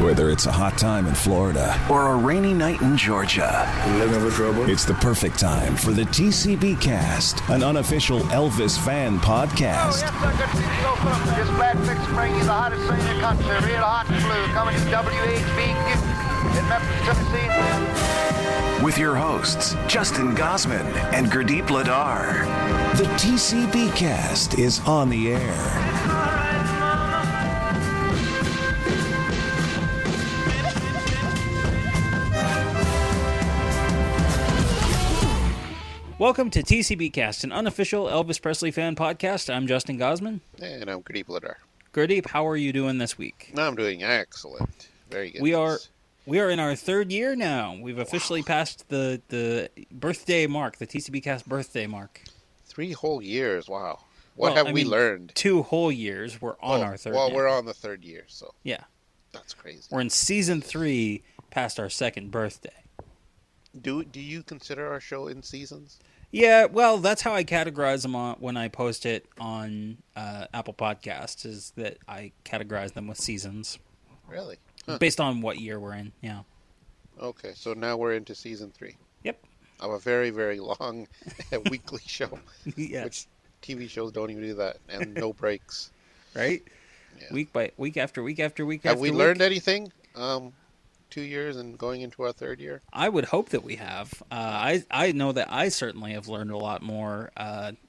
Whether it's a hot time in Florida or a rainy night in Georgia, looking for trouble? It's the perfect time for the TCBCast, an unofficial Elvis fan podcast. Oh, yes, sir. Good to see you go, Philip. This Black Fix bring you the hottest thing in the country, real hot and blue, coming to WHBQ in Memphis, Tennessee. With your hosts, Justin Gosman and Gurdip Ladar. The TCBcast is on the air. Welcome to TCBcast, an unofficial Elvis Presley fan podcast. I'm Justin Gosman. And I'm Gurdip Ladar. Gurdip, how are you doing this week? I'm doing excellent. Very good. We are in our third year now. We've officially passed the birthday mark, the TCBcast birthday mark. 3 whole years. Wow. What have we learned? 2 whole years. We're on our third. Well, year. We're on the 3rd year, so yeah, that's crazy. We're in season 3, past our 2nd birthday. Do you consider our show in seasons? Yeah, well, that's how I categorize them when I post it on Apple Podcasts, is that I categorize them with seasons. Really? Huh. Based on what year we're in, yeah. Okay, so now we're into season 3. Yep. Of a very, very long weekly show. Yes. Which TV shows don't even do that, and no breaks. Right? Yeah. Week after week after week Have after we week. learned anything? 2 years and going into our 3rd year? I would hope that we have. I know that I certainly have learned a lot more,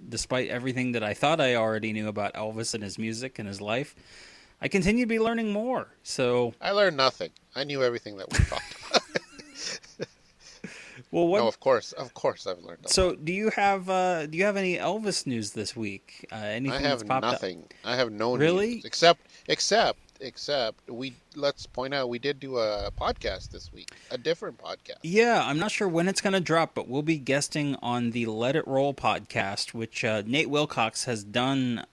despite everything that I thought I already knew about Elvis and his music and his life. I continue to be learning more. So I learned nothing. I knew everything that we talked about. well, what? No, of course I've learned. So, do you have any Elvis news this week? Anything I that's have popped nothing. up? I have no Really? news except let's point out we did do a podcast this week, a different podcast. Yeah, I'm not sure when it's going to drop, but we'll be guesting on the Let It Roll podcast, which Nate Wilcox has done.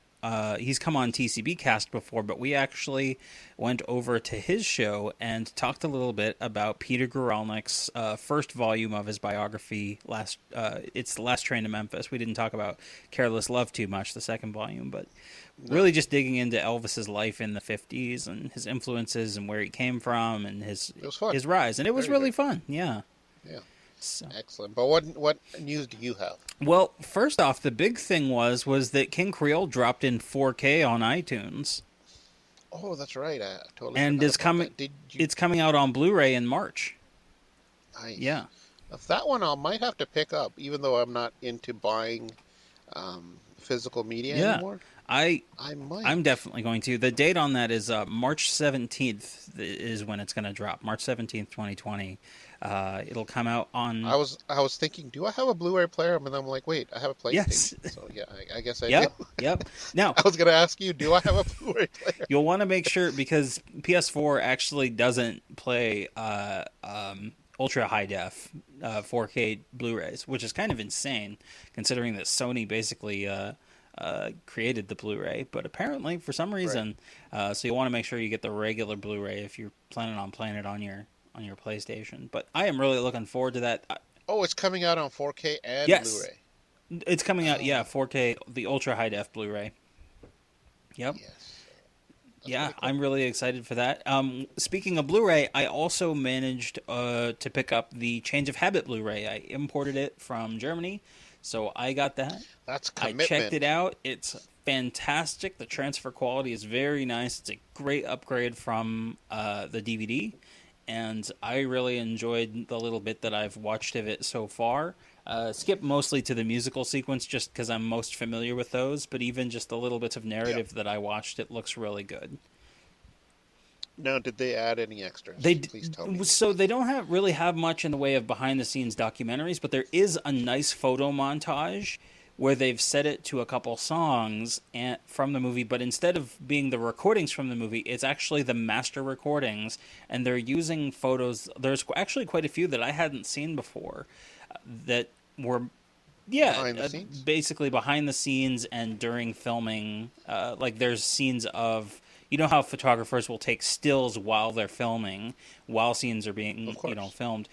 He's come on TCBcast before, but we actually went over to his show and talked a little bit about Peter Guralnick's first volume of his biography. It's The Last Train to Memphis. We didn't talk about Careless Love too much, the second volume, but really just digging into Elvis's life in the 50s and his influences and where he came from and his rise. And it was really fun, yeah. Yeah. So. Excellent. But what news do you have? Well, first off, the big thing was that King Creole dropped in 4K on iTunes. Oh, that's right. I totally. And it's coming out on Blu-ray in March. Nice. Yeah. That one I might have to pick up, even though I'm not into buying physical media anymore. I might. I'm definitely going to. The date on that is March 17th is when it's going to drop. March 17th, 2020. It'll come out on... I was thinking, do I have a Blu-ray player? And I'm like, wait, I have a PlayStation. Yes. So yeah, I guess I do. Yep. Now, I was going to ask you, do I have a Blu-ray player? You'll want to make sure, because PS4 actually doesn't play ultra high def 4K Blu-rays, which is kind of insane, considering that Sony basically created the Blu-ray. But apparently, for some reason, so you'll want to make sure you get the regular Blu-ray if you're planning on playing it on your PlayStation. But I am really looking forward to that. Oh, it's coming out on 4K and Blu-ray. It's coming out, 4K, the ultra high def Blu-ray. Yep. Yes. Cool. I'm really excited for that. Speaking of Blu-ray, I also managed to pick up the Change of Habit Blu-ray. I imported it from Germany, so I got that. That's commitment. I checked it out. It's fantastic. The transfer quality is very nice. It's a great upgrade from the DVD. And I really enjoyed the little bit that I've watched of it so far. Skip mostly to the musical sequence just because I'm most familiar with those, but even just the little bits of narrative that I watched, it looks really good. Now, did they add any extras? Please tell me. So they don't really have much in the way of behind-the-scenes documentaries, but there is a nice photo montage where they've set it to a couple songs from the movie, but instead of being the recordings from the movie, it's actually the master recordings, and they're using photos. There's actually quite a few that I hadn't seen before that were, basically behind the scenes and during filming. Like there's scenes of, you know how photographers will take stills while they're filming, while scenes are being, filmed.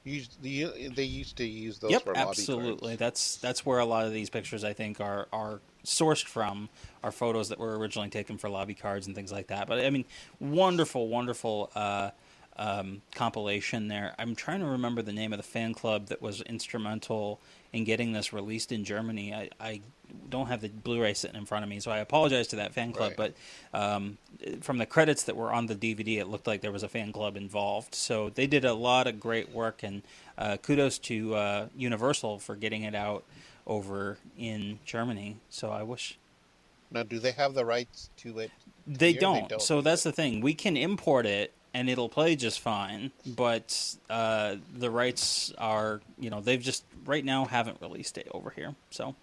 They used to use those Yep, for lobby absolutely. cards. That's where a lot of these pictures, I think, are sourced from are photos that were originally taken for lobby cards and things like that. But I mean, wonderful compilation there. I'm trying to remember the name of the fan club that was instrumental in getting this released in Germany. I don't have the Blu-ray sitting in front of me, so I apologize to that fan club. Right. But from the credits that were on the DVD, it looked like there was a fan club involved. So they did a lot of great work, and kudos to Universal for getting it out over in Germany. So I wish... Now, do they have the rights to it? They don't. So that's the thing. We can import it, and it'll play just fine, but the rights are, they've just, right now, haven't released it over here. So,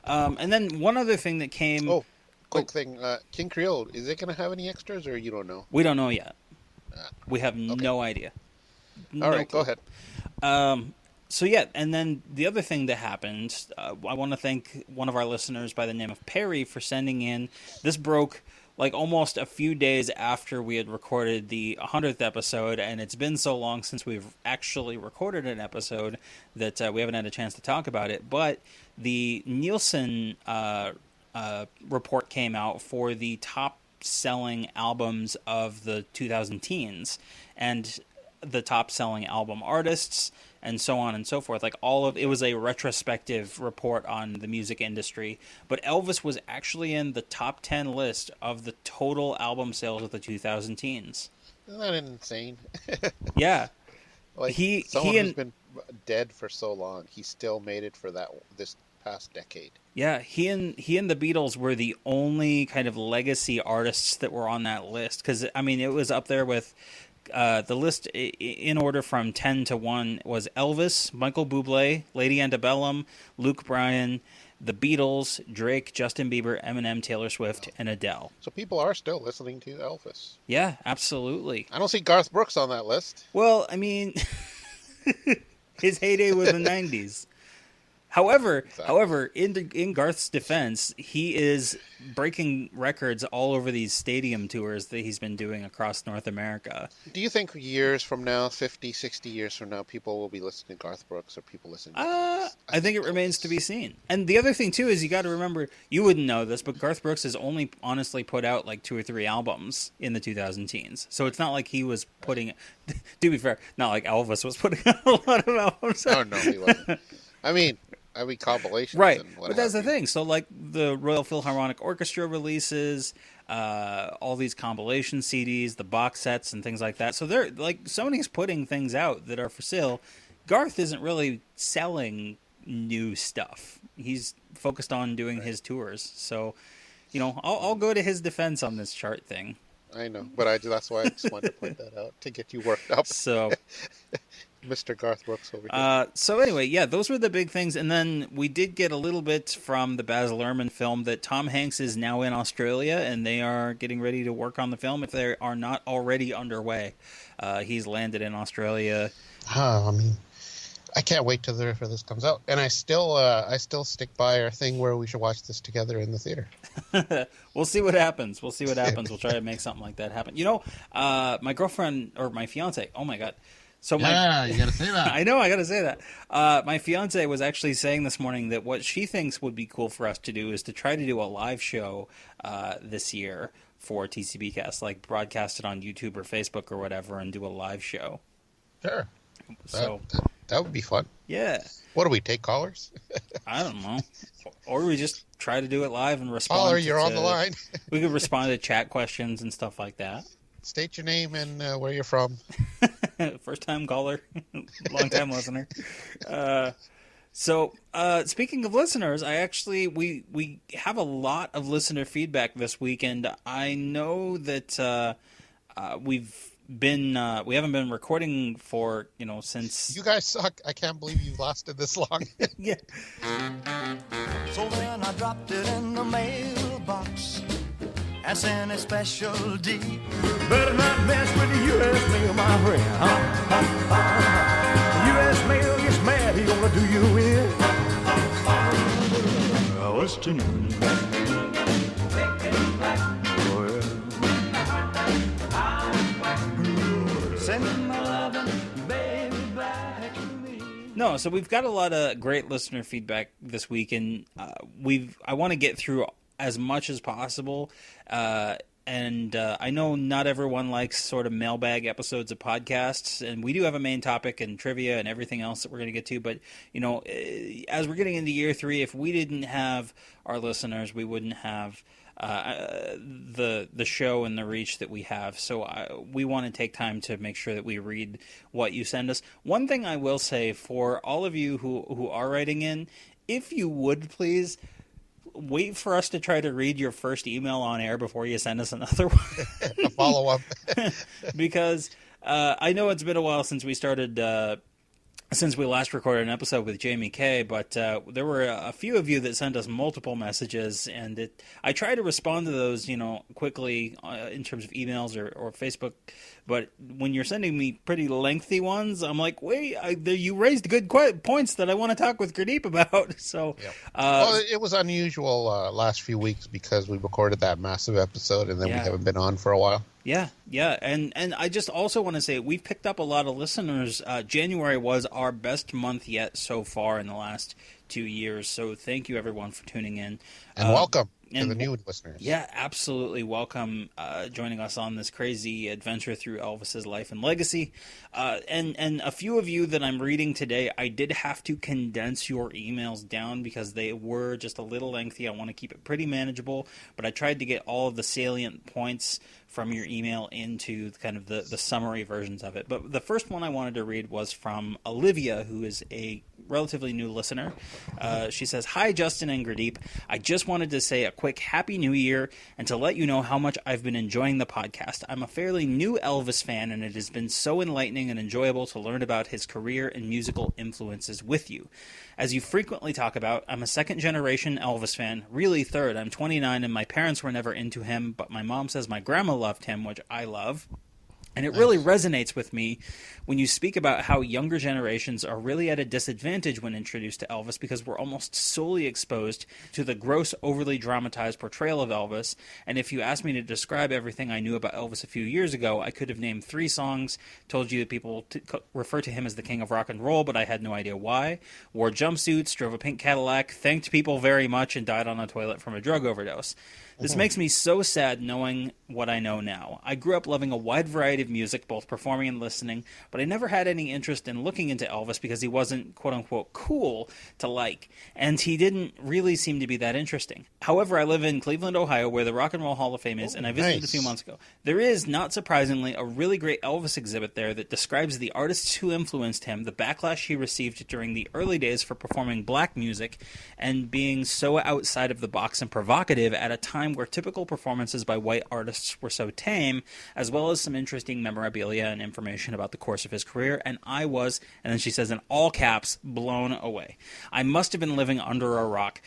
and then one other thing that came... Oh, quick thing. King Creole, is it going to have any extras, or you don't know? We don't know yet. We have no idea. All right, clue. Go ahead. So, yeah, and then the other thing that happened, I want to thank one of our listeners by the name of Perry for sending in. This broke like almost a few days after we had recorded the 100th episode, and it's been so long since we've actually recorded an episode that we haven't had a chance to talk about it. But the Nielsen report came out for the top-selling albums of the 2000 teens, and the top-selling album artists, and so on and so forth. Like it was a retrospective report on the music industry, but Elvis was actually in the top 10 list of the total album sales of the 2000 teens. Isn't that insane? Yeah. Like someone who's been dead for so long, he still made it for this past decade. Yeah, he and the Beatles were the only kind of legacy artists that were on that list, because I mean it was up there with the list in order from 10 to 1 was Elvis, Michael Bublé, Lady Antebellum, Luke Bryan, the Beatles, Drake, Justin Bieber, Eminem, Taylor Swift, and Adele. So people are still listening to Elvis. Yeah, absolutely. I don't see Garth Brooks on that list. Well, I mean, his heyday was the 90s. However, in Garth's defense, he is breaking records all over these stadium tours that he's been doing across North America. Do you think years from now, 50, 60 years from now, people will be listening to Garth Brooks, or people listening to Elvis? I think it remains to be seen. And the other thing, too, is you got to remember, you wouldn't know this, but Garth Brooks has only honestly put out like 2 or 3 albums in the 2000 teens. So it's not like he was putting, to be fair, not like Elvis was putting out a lot of albums. Oh, no, he wasn't. I mean, compilations. Right, and what but that's the thing. So, like, the Royal Philharmonic Orchestra releases, all these compilation CDs, the box sets, and things like that. So, they're like Sony's putting things out that are for sale. Garth isn't really selling new stuff. He's focused on doing his tours. So, I'll go to his defense on this chart thing. I know, but that's why I just wanted to point that out to get you worked up. So. Mr. Garth Brooks over here. So anyway, yeah, those were the big things. And then we did get a little bit from the Baz Luhrmann film that Tom Hanks is now in Australia, and they are getting ready to work on the film if they are not already underway. He's landed in Australia. I mean, I can't wait till this comes out. And I still stick by our thing where we should watch this together in the theater. We'll see what happens. We'll try to make something like that happen. My girlfriend, or my fiance, oh my God. So you gotta say that. I know, I gotta say that. My fiance was actually saying this morning that what she thinks would be cool for us to do is to try to do a live show this year for TCBcast, like broadcast it on YouTube or Facebook or whatever, and do a live show. Sure. So that would be fun. Yeah. What do we take, callers? I don't know. Or we just try to do it live and respond. Caller, you're on the line. We could respond to chat questions and stuff like that. State your name and where you're from. First time caller, long time listener. So speaking of listeners, we have a lot of listener feedback this week, and I know that we haven't been recording for since. You guys suck. I can't believe you lasted this long. Yeah. So then I dropped it in the mailbox. That's any special D. Better not mess with the U.S. mail, my friend. The U.S. mail gets mad, he gonna do you in. What's to know? Send my loving baby back to me. No, so we've got a lot of great listener feedback this week, and I want to get through as much as possible. And I know not everyone likes sort of mailbag episodes of podcasts, and we do have a main topic and trivia and everything else that we're going to get to. But, as we're getting into year 3, if we didn't have our listeners, we wouldn't have the show and the reach that we have. So we want to take time to make sure that we read what you send us. One thing I will say for all of you who are writing in, if you would please wait for us to try to read your first email on air before you send us another one. A follow-up. Because I know it's been a while since we started, since we last recorded an episode with Jamie Kay, but there were a few of you that sent us multiple messages, and I try to respond to those, quickly in terms of emails or Facebook. But when you're sending me pretty lengthy ones, I'm like, wait, you raised good points that I want to talk with Gurdip about. So, yep. Well, it was unusual last few weeks because we recorded that massive episode, and then we haven't been on for a while. Yeah, and I just also want to say we've picked up a lot of listeners. January was our best month yet so far in the last 2 years, so thank you everyone for tuning in. And welcome to the new listeners. Yeah, absolutely welcome joining us on this crazy adventure through Elvis's life and legacy. And a few of you that I'm reading today, I did have to condense your emails down because they were just a little lengthy. I want to keep it pretty manageable, but I tried to get all of the salient points from your email into kind of the summary versions of it. But the first one I wanted to read was from Olivia, who is a relatively new listener. She says, "Hi, Justin and Gurdip. I just wanted to say a quick Happy New Year and to let you know how much I've been enjoying the podcast. I'm a fairly new Elvis fan, and it has been so enlightening and enjoyable to learn about his career and musical influences with you. As you frequently talk about, I'm a second-generation Elvis fan, really third. I'm 29, and my parents were never into him, but my mom says my grandma loved him, which I love. And it really resonates with me when you speak about how younger generations are really at a disadvantage when introduced to Elvis because we're almost solely exposed to the gross, overly dramatized portrayal of Elvis. And if you asked me to describe everything I knew about Elvis a few years ago, I could have named 3 songs, told you that people refer to him as the king of rock and roll, but I had no idea why, wore jumpsuits, drove a pink Cadillac, thanked people very much, and died on a toilet from a drug overdose. This makes me so sad knowing what I know now. I grew up loving a wide variety of music, both performing and listening, but I never had any interest in looking into Elvis because he wasn't, quote-unquote, cool to like, and he didn't really seem to be that interesting. However, I live in Cleveland, Ohio, where the Rock and Roll Hall of Fame is, and I visited a few months ago. There is, not surprisingly, a really great Elvis exhibit there that describes the artists who influenced him, the backlash he received during the early days for performing black music, and being so outside of the box and provocative at a time where typical performances by white artists were so tame, as well as some interesting memorabilia and information about the course of his career, and I was, and then she says in all caps, blown away. I must have been living under a rock,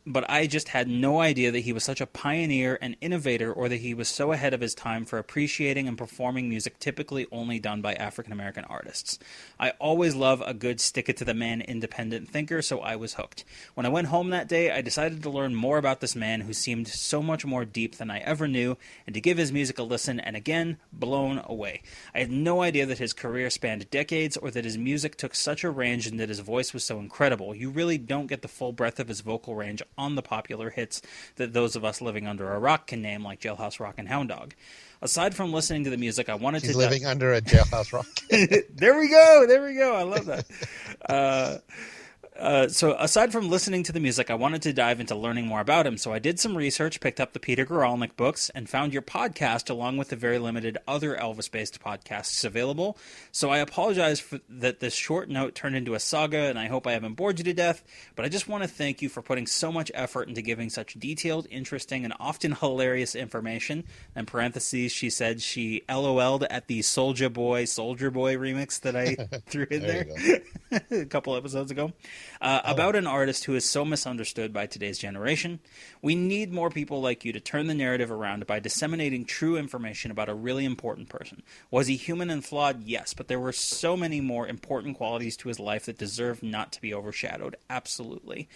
but I just had no idea that he was such a pioneer and innovator, or that he was so ahead of his time for appreciating and performing music typically only done by African-American artists. I always love a good stick-it-to-the-man independent thinker, so I was hooked. When I went home that day, I decided to learn more about this man who seemed so much more deep than I ever knew, and to give his music a listen, and again, blown away. I had no idea that his career spanned decades, or that his music took such a range and that his voice was so incredible. You really don't get the full breadth of his vocal range on the popular hits that those of us living under a rock can name, like Jailhouse Rock and Hound Dog. Aside from listening to the music, I wanted She's to... living under a jailhouse rock. There we go. I love that. So aside from listening to the music, I wanted to dive into learning more about him. So I did some research, picked up the Peter Guralnick books, and found your podcast along with the very limited other Elvis-based podcasts available. So I apologize that this short note turned into a saga, and I hope I haven't bored you to death, but I just want to thank you for putting so much effort into giving such detailed, interesting, and often hilarious information. In parentheses, she said she LOL'd at the Soulja Boy remix that I threw in there a couple episodes ago. About an artist who is so misunderstood by today's generation. We need more people like you to turn the narrative around by disseminating true information about a really important person. Was he human and flawed? Yes, but there were so many more important qualities to his life that deserve not to be overshadowed. Absolutely.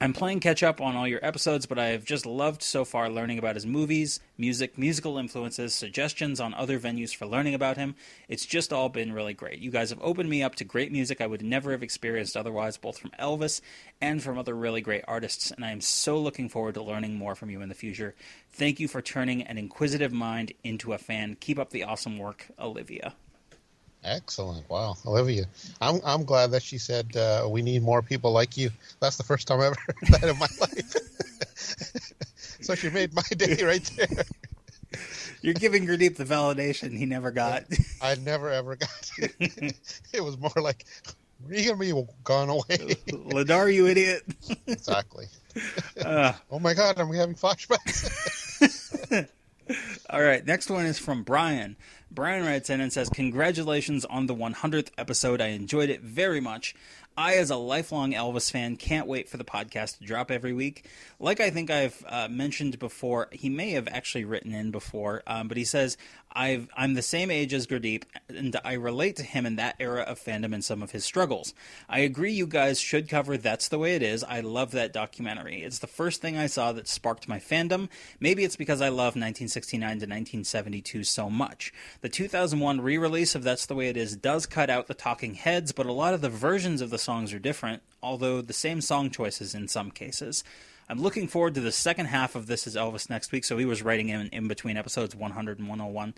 I'm playing catch up on all your episodes, but I have just loved so far learning about his movies, music, musical influences, suggestions on other venues for learning about him. It's just all been really great. You guys have opened me up to great music I would never have experienced otherwise, both from Elvis and from other really great artists, and I am so looking forward to learning more from you in the future. Thank you for turning an inquisitive mind into a fan. Keep up the awesome work, Olivia. Excellent. Wow. Olivia. I'm glad that she said we need more people like you. That's the first time I've ever heard that in my life. So she made my day right there. You're giving Gurdip the validation he never got. I never ever got it. It was more like, are you going to be gone away? Ladar, you idiot. Exactly. Oh my God, are we having flashbacks? All right, next one is from Brian. Brian writes in and says, congratulations on the 100th episode. I enjoyed it very much. I, as a lifelong Elvis fan, can't wait for the podcast to drop every week. Like I think I've mentioned before, he may have actually written in before, but he says, I'm the same age as Gurdip, and I relate to him in that era of fandom and some of his struggles. I agree you guys should cover That's the Way It Is. I love that documentary. It's the first thing I saw that sparked my fandom. Maybe it's because I love 1969 to 1972 so much. The 2001 re-release of That's the Way It Is does cut out the talking heads, but a lot of the versions of the songs are different, although the same song choices in some cases. I'm looking forward to the second half of This Is Elvis next week, so he was writing in between episodes 100 and 101.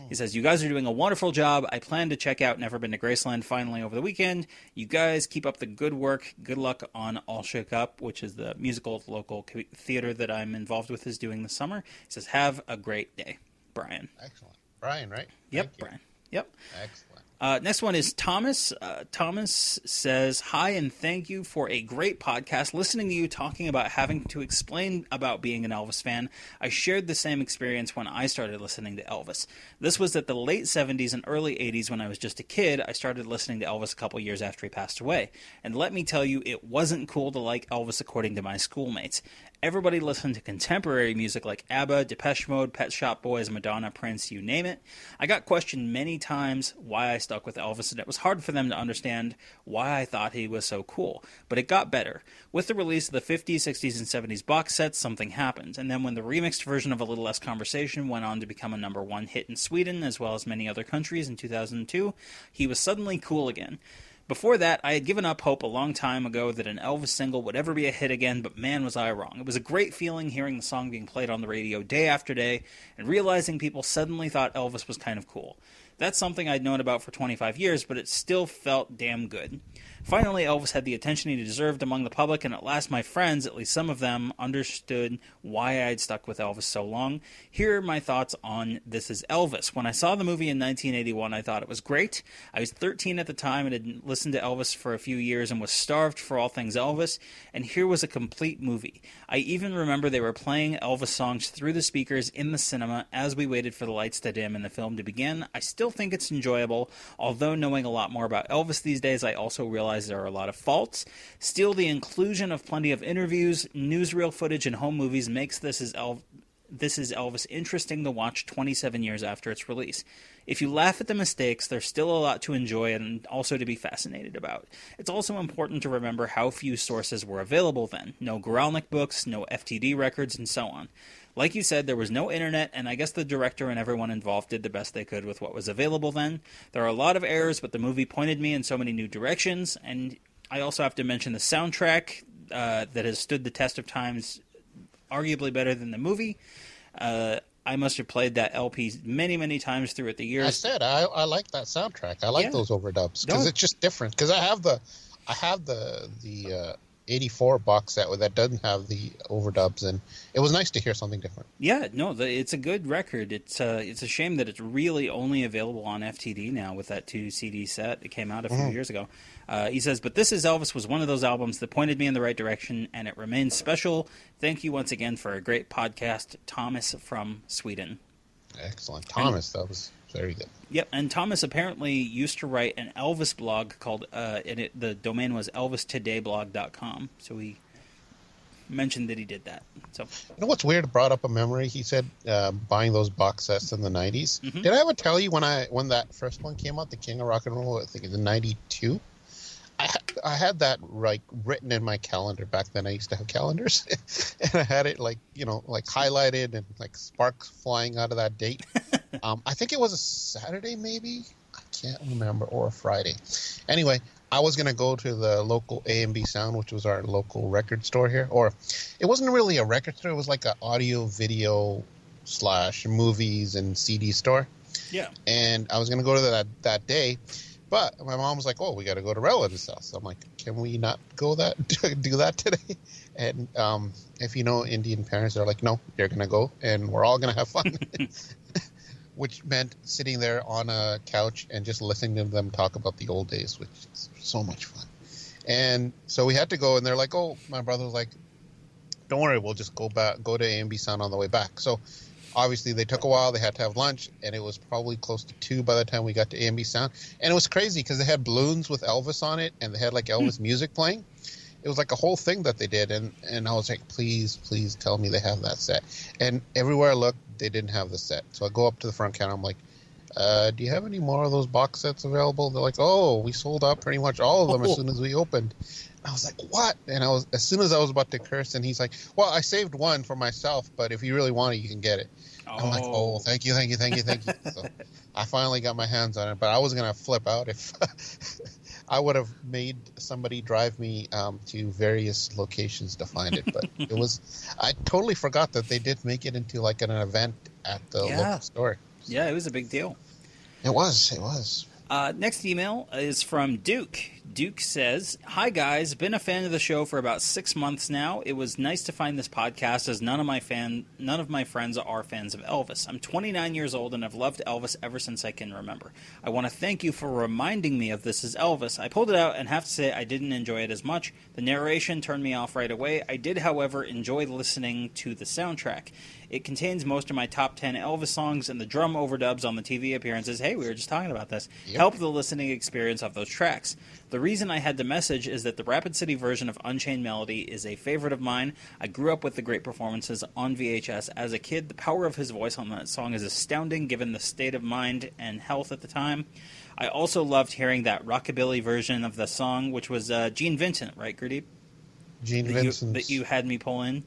He says, you guys are doing a wonderful job. I plan to check out Never Been to Graceland finally over the weekend. You guys keep up the good work. Good luck on All Shook Up, which is the musical local theater that I'm involved with is doing this summer. He says, have a great day. Brian. Excellent. Brian, right? Yep, Brian. Yep. Excellent. Next one is Thomas. Thomas says, hi, and thank you for a great podcast. Listening to you talking about having to explain about being an Elvis fan, I shared the same experience when I started listening to Elvis. This was at the late 70s and early 80s when I was just a kid. I started listening to Elvis a couple years after he passed away. And let me tell you, it wasn't cool to like Elvis according to my schoolmates. Everybody listened to contemporary music like ABBA, Depeche Mode, Pet Shop Boys, Madonna, Prince, you name it. I got questioned many times why I stuck with Elvis, and it was hard for them to understand why I thought he was so cool. But it got better. With the release of the 50s, 60s, and 70s box sets, something happened. And then when the remixed version of A Little Less Conversation went on to become a #1 hit in Sweden, as well as many other countries in 2002, he was suddenly cool again. Before that, I had given up hope a long time ago that an Elvis single would ever be a hit again, but man was I wrong. It was a great feeling hearing the song being played on the radio day after day, and realizing people suddenly thought Elvis was kind of cool. That's something I'd known about for 25 years, but it still felt damn good. Finally, Elvis had the attention he deserved among the public, and at last my friends, at least some of them, understood why I'd stuck with Elvis so long. Here are my thoughts on This Is Elvis. When I saw the movie in 1981, I thought it was great. I was 13 at the time and had listened to Elvis for a few years and was starved for all things Elvis, and here was a complete movie. I even remember they were playing Elvis songs through the speakers in the cinema as we waited for the lights to dim and the film to begin. I still think it's enjoyable, although knowing a lot more about Elvis these days, I also realize there are a lot of faults. Still, the inclusion of plenty of interviews, newsreel footage, and home movies makes This Is Elvis interesting to watch 27 years after its release. If you laugh at the mistakes, there's still a lot to enjoy and also to be fascinated about. It's also important to remember how few sources were available then. No Guralnick books, no FTD records, and so on. Like you said, there was no internet, and I guess the director and everyone involved did the best they could with what was available then. There are a lot of errors, but the movie pointed me in so many new directions, and I also have to mention the soundtrack that has stood the test of times, arguably better than the movie. I must have played that LP many, many times throughout the years. I said I like that soundtrack. I like those overdubs because it's just different. Because I have the 84 box set that doesn't have the overdubs, and it was nice to hear something different. Yeah, no, it's a good record. It's a shame that it's really only available on FTD now with that 2 CD set. It came out a few years ago. He says, but This Is Elvis was one of those albums that pointed me in the right direction, and it remains special. Thank you once again for a great podcast, Thomas from Sweden. Excellent. Thomas, that was very good. Yep, and Thomas apparently used to write an Elvis blog called, the domain was elvistodayblog.com, so he mentioned that he did that. So, you know what's weird? Brought up a memory. He said buying those box sets in the 90s. Did I ever tell you when that first one came out, The King of Rock and Roll, I think in 92? I had that like written in my calendar back then. I used to have calendars, and I had it like highlighted and like sparks flying out of that date. I think it was a Saturday, maybe. I can't remember, or a Friday. Anyway, I was gonna go to the local A&B Sound, which was our local record store here, or it wasn't really a record store. It was like an audio, video / movies and CD store. Yeah. And I was gonna go to that day. But my mom was like, "Oh, we got to go to relatives' house." I'm like, "Can we not do that today?" And if you know Indian parents, they're like, "No, you're gonna go, and we're all gonna have fun," which meant sitting there on a couch and just listening to them talk about the old days, which is so much fun. And so we had to go, and they're like, "Oh," my brother was like, "Don't worry, we'll just go to A&B Sound on the way back." So obviously, they took a while. They had to have lunch, and it was probably close to 2 by the time we got to A&B Sound. And it was crazy because they had balloons with Elvis on it, and they had like Elvis music playing. It was like a whole thing that they did, and I was like, please tell me they have that set. And everywhere I looked, they didn't have the set. So I go up to the front counter. I'm like, do you have any more of those box sets available? They're like, oh, we sold out pretty much all of them as soon as we opened. I was like, what? And as soon as I was about to curse, and he's like, well, I saved one for myself, but if you really want it, you can get it. I'm like, oh, thank you. So I finally got my hands on it, but I was going to flip out if I would have made somebody drive me to various locations to find it. But I totally forgot that they did make it into like an event at the local store. Yeah, it was a big deal. It was. Next email is from Duke. Duke says, "Hi guys, been a fan of the show for about 6 months now. It was nice to find this podcast as none of my friends are fans of Elvis. I'm 29 years old and I've loved Elvis ever since I can remember. I want to thank you for reminding me of This Is Elvis. I pulled it out and have to say I didn't enjoy it as much. The narration turned me off right away. I did, however, enjoy listening to the soundtrack. It contains most of my top 10 Elvis songs, and the drum overdubs on the TV appearances, hey, we were just talking about this, help the listening experience of those tracks. The reason I had to message is that the Rapid City version of Unchained Melody is a favorite of mine. I grew up with the great performances on VHS as a kid. The power of his voice on that song is astounding given the state of mind and health at the time. I also loved hearing that rockabilly version of the song, which was Gene Vincent, right, Gurdip? Gene Vincent. That you had me pull in?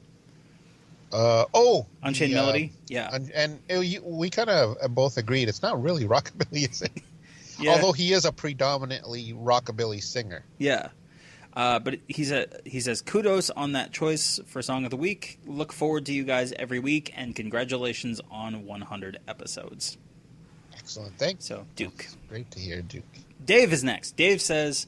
Unchained Melody? Yeah. And we kind of both agreed it's not really rockabilly, is it? Yeah. Although he is a predominantly rockabilly singer. Yeah. But he says, kudos on that choice for Song of the Week. Look forward to you guys every week, and congratulations on 100 episodes. Excellent. Thanks. So, Duke. That's great to hear, Duke. Dave is next. Dave says,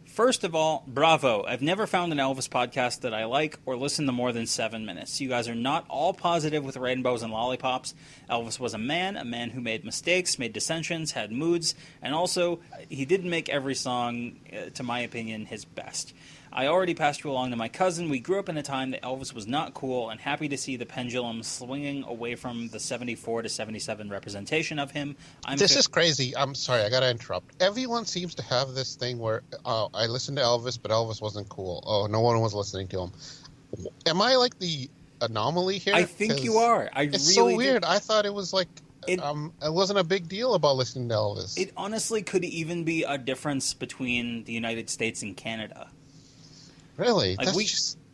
first of all, bravo. I've never found an Elvis podcast that I like or listen to more than 7 minutes. You guys are not all positive with rainbows and lollipops. Elvis was a man who made mistakes, made dissensions, had moods, and also he didn't make every song, to my opinion, his best. I already passed you along to my cousin. We grew up in a time that Elvis was not cool, and happy to see the pendulum swinging away from the 74 to 77 representation of him. This is crazy. I'm sorry, I gotta interrupt. Everyone seems to have this thing where, I listened to Elvis, but Elvis wasn't cool. Oh, no one was listening to him. Am I like the anomaly here? I think you are. It's so weird. I thought it was like, it wasn't a big deal about listening to Elvis. It honestly could even be a difference between the United States and Canada. Really? Like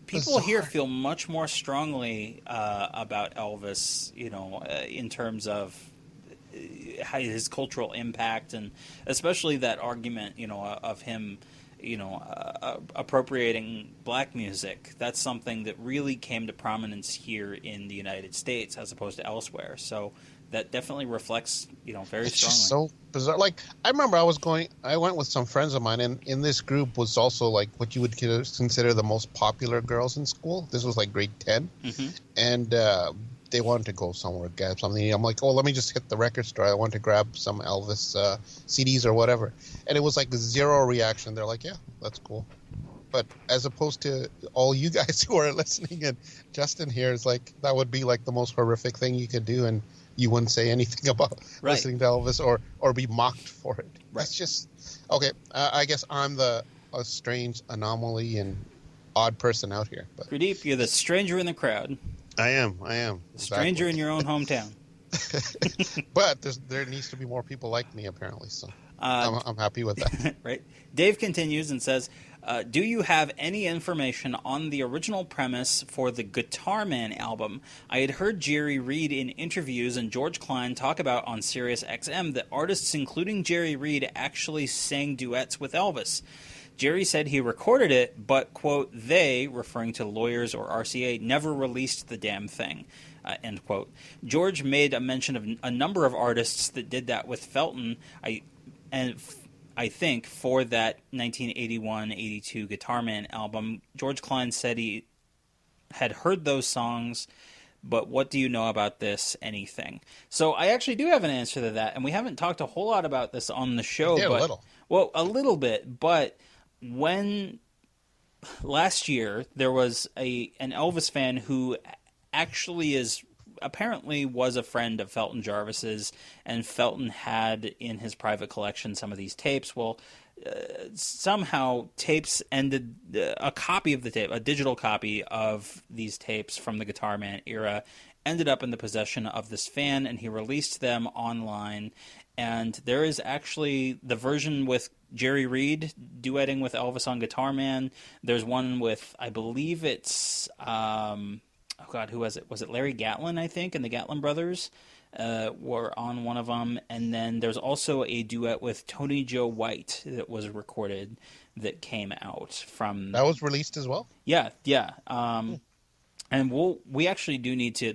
people here feel much more strongly about Elvis, in terms of his cultural impact, and especially that argument, of him, appropriating black music. That's something that really came to prominence here in the United States as opposed to elsewhere. So that definitely reflects, very it's strongly. Just so bizarre. Like, I remember I went with some friends of mine, and in this group was also like what you would consider the most popular girls in school. This was like grade 10. Mm-hmm. And they wanted to go somewhere, grab something. I'm like, oh, let me just hit the record store. I want to grab some Elvis CDs or whatever. And it was like zero reaction. They're like, yeah, that's cool. But as opposed to all you guys who are listening, and Justin here is like, that would be like the most horrific thing you could do, and you wouldn't say anything about listening to Elvis or be mocked for it. Right. That's just okay. I guess I'm a strange anomaly and odd person out here. But Gurdip, you're the stranger in the crowd. I am. Stranger in your own hometown. But there needs to be more people like me, apparently. So I'm happy with that. Right. Dave continues and says, do you have any information on the original premise for the Guitar Man album? I had heard Jerry Reed in interviews and George Klein talk about on Sirius XM that artists including Jerry Reed actually sang duets with Elvis. Jerry said he recorded it, but, quote, they, referring to lawyers or RCA, never released the damn thing, end quote. George made a mention of a number of artists that did that with Felton, I think, for that 1981-82 Guitar Man album. George Klein said he had heard those songs, but what do you know about this? Anything? So I actually do have an answer to that, and we haven't talked a whole lot about this on the show. Yeah, but, a little. Well, a little bit, but when last year there was an Elvis fan who actually apparently was a friend of Felton Jarvis's, and Felton had in his private collection some of these tapes. Well, somehow tapes ended, a copy of the tape, a digital copy of these tapes from the Guitar Man era, ended up in the possession of this fan, and he released them online. And there is actually the version with Jerry Reed duetting with Elvis on Guitar Man. There's one with, I believe it's, oh God, who was it? Was it Larry Gatlin, I think, and the Gatlin brothers were on one of them. And then there's also a duet with Tony Joe White that was recorded that came out from... That was released as well? Yeah. And we actually do need to...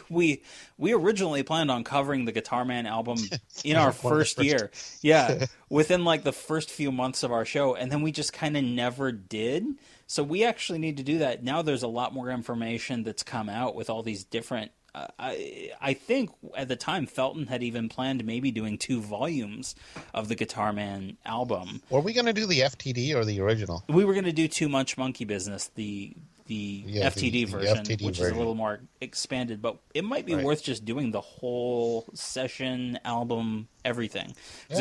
We originally planned on covering the Guitar Man album in our first year. Yeah, within like the first few months of our show, and then we just kind of never did. So we actually need to do that. Now there's a lot more information that's come out with all these different... I think at the time Felton had even planned maybe doing 2 volumes of the Guitar Man album. Were we going to do the FTD or the original? We were going to do Too Much Monkey Business, the FTD version, which is a little more expanded, but it might be worth just doing the whole session, album, everything. Yeah,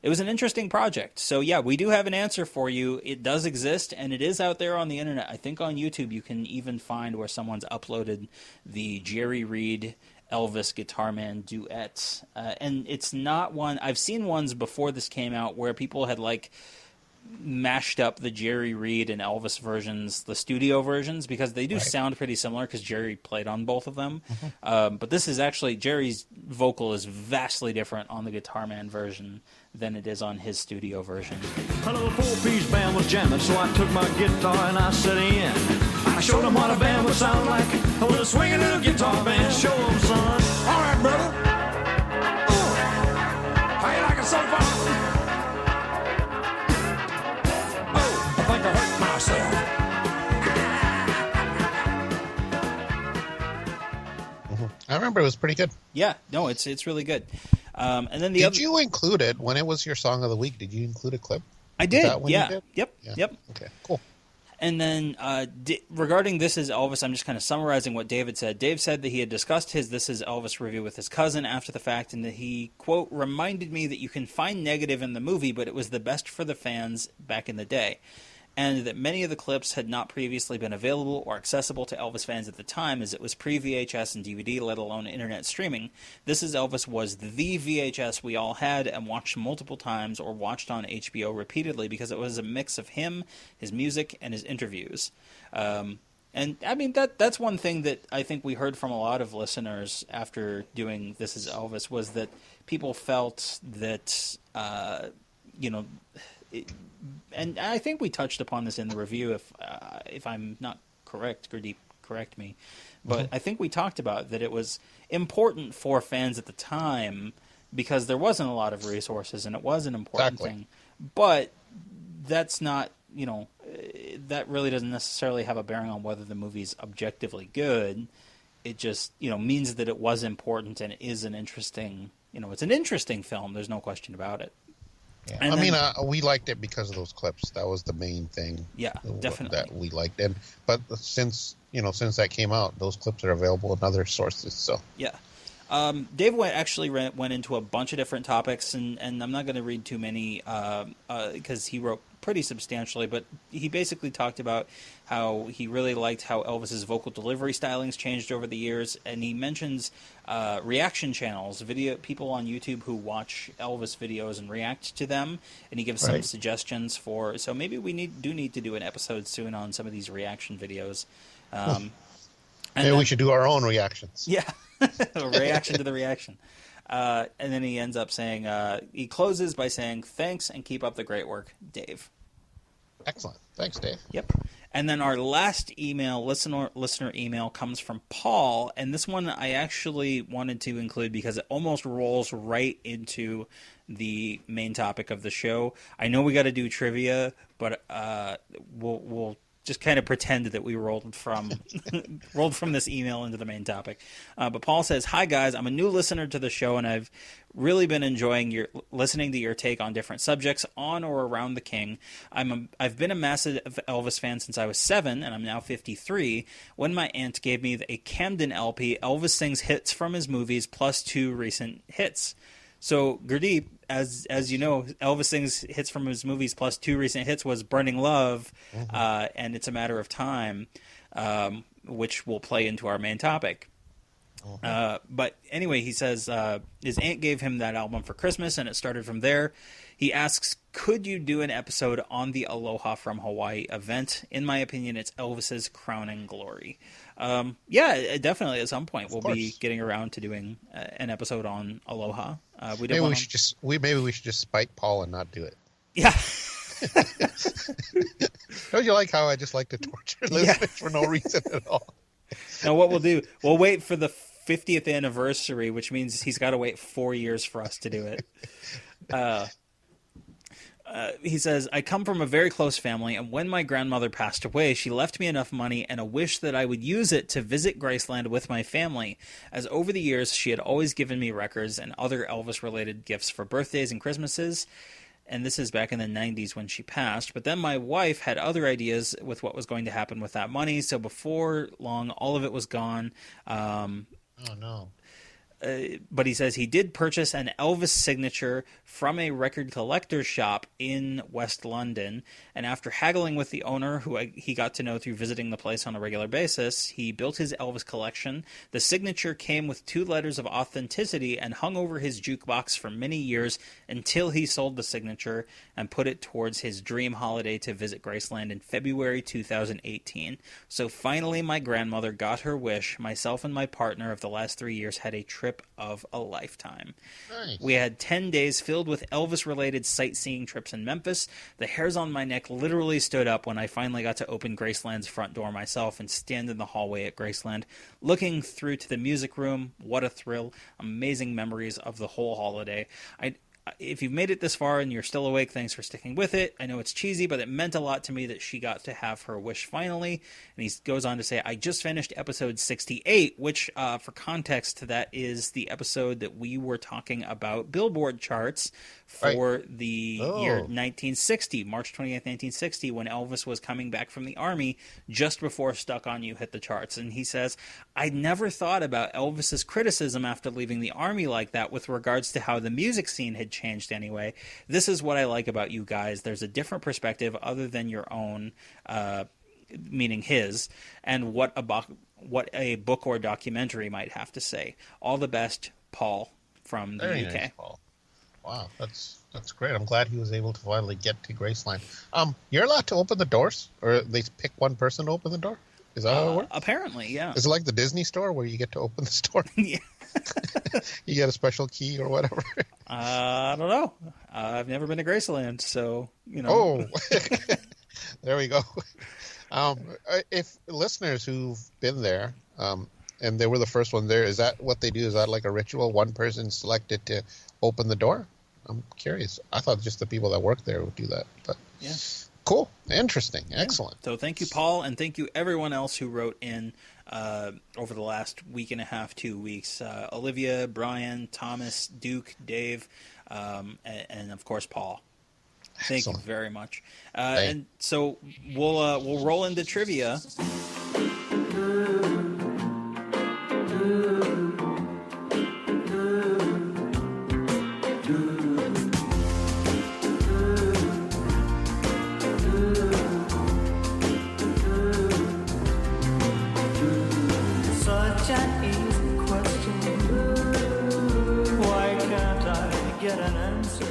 it was an interesting project. So yeah, we do have an answer for you. It does exist, and it is out there on the internet. I think on YouTube you can even find where someone's uploaded the Jerry Reed Elvis Guitar Man duet. And it's not one... I've seen ones before this came out where people had like mashed up the Jerry Reed and Elvis versions, the studio versions, because they do sound pretty similar because Jerry played on both of them. But this is actually... Jerry's vocal is vastly different on the Guitar Man version than it is on his studio version. A little 4-piece band was jamming, so I took my guitar and I set in. I showed them what a band would sound like with a swinging little guitar band. Show them, son. All right, brother. How you like it so far? Oh, I think I hurt myself. I remember it was pretty good. Yeah, no, it's really good. And then did you include it when it was your song of the week? Did you include a clip? I did. You did? Yep. Okay, cool. And then regarding This Is Elvis, I'm just kind of summarizing what David said. Dave said that he had discussed his This Is Elvis review with his cousin after the fact, and that he, quote, reminded me that you can find negative in the movie, but it was the best for the fans back in the day. And that many of the clips had not previously been available or accessible to Elvis fans at the time, as it was pre-VHS and DVD, let alone internet streaming. This Is Elvis was the VHS we all had and watched multiple times or watched on HBO repeatedly because it was a mix of him, his music, and his interviews. And I mean, that's one thing that I think we heard from a lot of listeners after doing This Is Elvis, was that people felt that, and I think we touched upon this in the review. If I'm not correct, Gurdip, correct me. But I think we talked about that it was important for fans at the time because there wasn't a lot of resources, and it was an important thing. But that's not, that really doesn't necessarily have a bearing on whether the movie's objectively good. It just, means that it was important and it is an interesting, it's an interesting film. There's no question about it. Yeah. I mean, we liked it because of those clips. That was the main thing. Yeah, definitely. That we liked. But since that came out, those clips are available in other sources. So yeah. Dave went into a bunch of different topics, and I'm not going to read too many because he wrote pretty substantially, but he basically talked about how he really liked how Elvis's vocal delivery stylings changed over the years, and he mentions reaction channels, people on YouTube who watch Elvis videos and react to them, and he gives some suggestions for. So maybe we do need to do an episode soon on some of these reaction videos. Maybe we should do our own reactions. Yeah, a reaction to the reaction. And then he ends up saying, he closes by saying, "Thanks and keep up the great work, Dave." Excellent. Thanks, Dave. Yep. And then our last email, listener email, comes from Paul, and this one I actually wanted to include because it almost rolls right into the main topic of the show. I know we got to do trivia, but we'll just kind of pretend that we rolled from this email into the main topic. But Paul says, "Hi guys, I'm a new listener to the show, and I've really been enjoying listening to your take on different subjects on or around the King. I've been a massive Elvis fan since I was 7, and I'm now 53. When my aunt gave me a Camden LP, Elvis sings hits from his movies plus 2 recent hits." So, Gurdip, as you know, Elvis sings hits from his movies plus 2 recent hits was Burning Love, and It's a Matter of Time, which will play into our main topic. But anyway, he says his aunt gave him that album for Christmas, and it started from there. He asks, could you do an episode on the Aloha from Hawaii event? In my opinion, it's Elvis's crowning glory. Yeah, definitely. At some point, we'll be getting around to doing an episode on Aloha. Maybe we should just spite Paul and not do it. Yeah. Don't you like how I just like to torture listeners for no reason at all? Now, what we'll do, we'll wait for the 50th anniversary, which means he's got to wait 4 years for us to do it. He says, I come from a very close family, and when my grandmother passed away, she left me enough money and a wish that I would use it to visit Graceland with my family, as over the years she had always given me records and other Elvis-related gifts for birthdays and Christmases, and this is back in the 90s when she passed. But then my wife had other ideas with what was going to happen with that money, so before long, all of it was gone. Oh, no. But he says he did purchase an Elvis signature from a record collector's shop in West London, and after haggling with the owner, who he got to know through visiting the place on a regular basis, he built his Elvis collection. The signature came with 2 letters of authenticity and hung over his jukebox for many years until he sold the signature and put it towards his dream holiday to visit Graceland in February 2018. So finally my grandmother got her wish. Myself and my partner of the last 3 years had a trip of a lifetime. Nice. We had 10 days filled with Elvis-related sightseeing trips in Memphis. The hairs on my neck literally stood up when I finally got to open Graceland's front door myself and stand in the hallway at Graceland, looking through to the music room. What a thrill. Amazing memories of the whole holiday. If you've made it this far and you're still awake, thanks for sticking with it. I know it's cheesy, but it meant a lot to me that she got to have her wish finally. And he goes on to say, I just finished episode 68, which, for context, that is the episode that we were talking about Billboard charts for the year 1960, March 20th, 1960, when Elvis was coming back from the Army just before Stuck on You hit the charts. And he says, I never thought about Elvis's criticism after leaving the Army like that with regards to how the music scene had changed anyway. This is what I like about you guys. There's a different perspective other than your own, meaning his, and what a book or documentary might have to say. All the best, Paul from the UK. Nice, Paul. Wow, that's great. I'm glad he was able to finally get to Graceland. You're allowed to open the doors, or they pick one person to open the door? Is that how it works? Apparently, yeah. Is it like the Disney store where you get to open the store? Yeah. You get a special key or whatever? I don't know. I've never been to Graceland, so, you know. Oh, there we go. If listeners who've been there, and they were the first one there, is that what they do? Is that like a ritual? One person selected to open the door? I'm curious. I thought just the people that work there would do that. But yeah. Cool. Interesting. Excellent. So thank you, Paul, and thank you everyone else who wrote in over the last week and a half, 2 weeks. Olivia, Brian, Thomas, Duke, Dave, and of course, Paul. Thank Excellent. you very much. And so we'll roll into trivia. get an answer.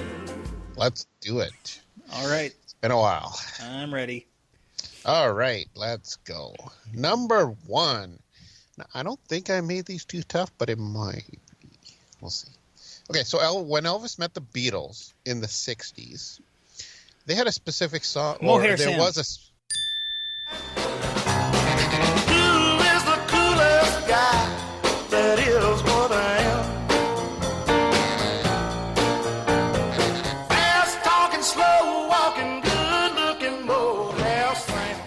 Let's do it. All right. It's been a while. I'm ready. All right, let's go. Number 1. Now, I don't think I made these too tough, but it might be. We'll see. Okay, so when Elvis met the Beatles in the 60s, they had a specific song. Mohair there Sam. was a... Who is the coolest guy? That is what I am. Fast talking, slow walking, good looking, Mohair Sam.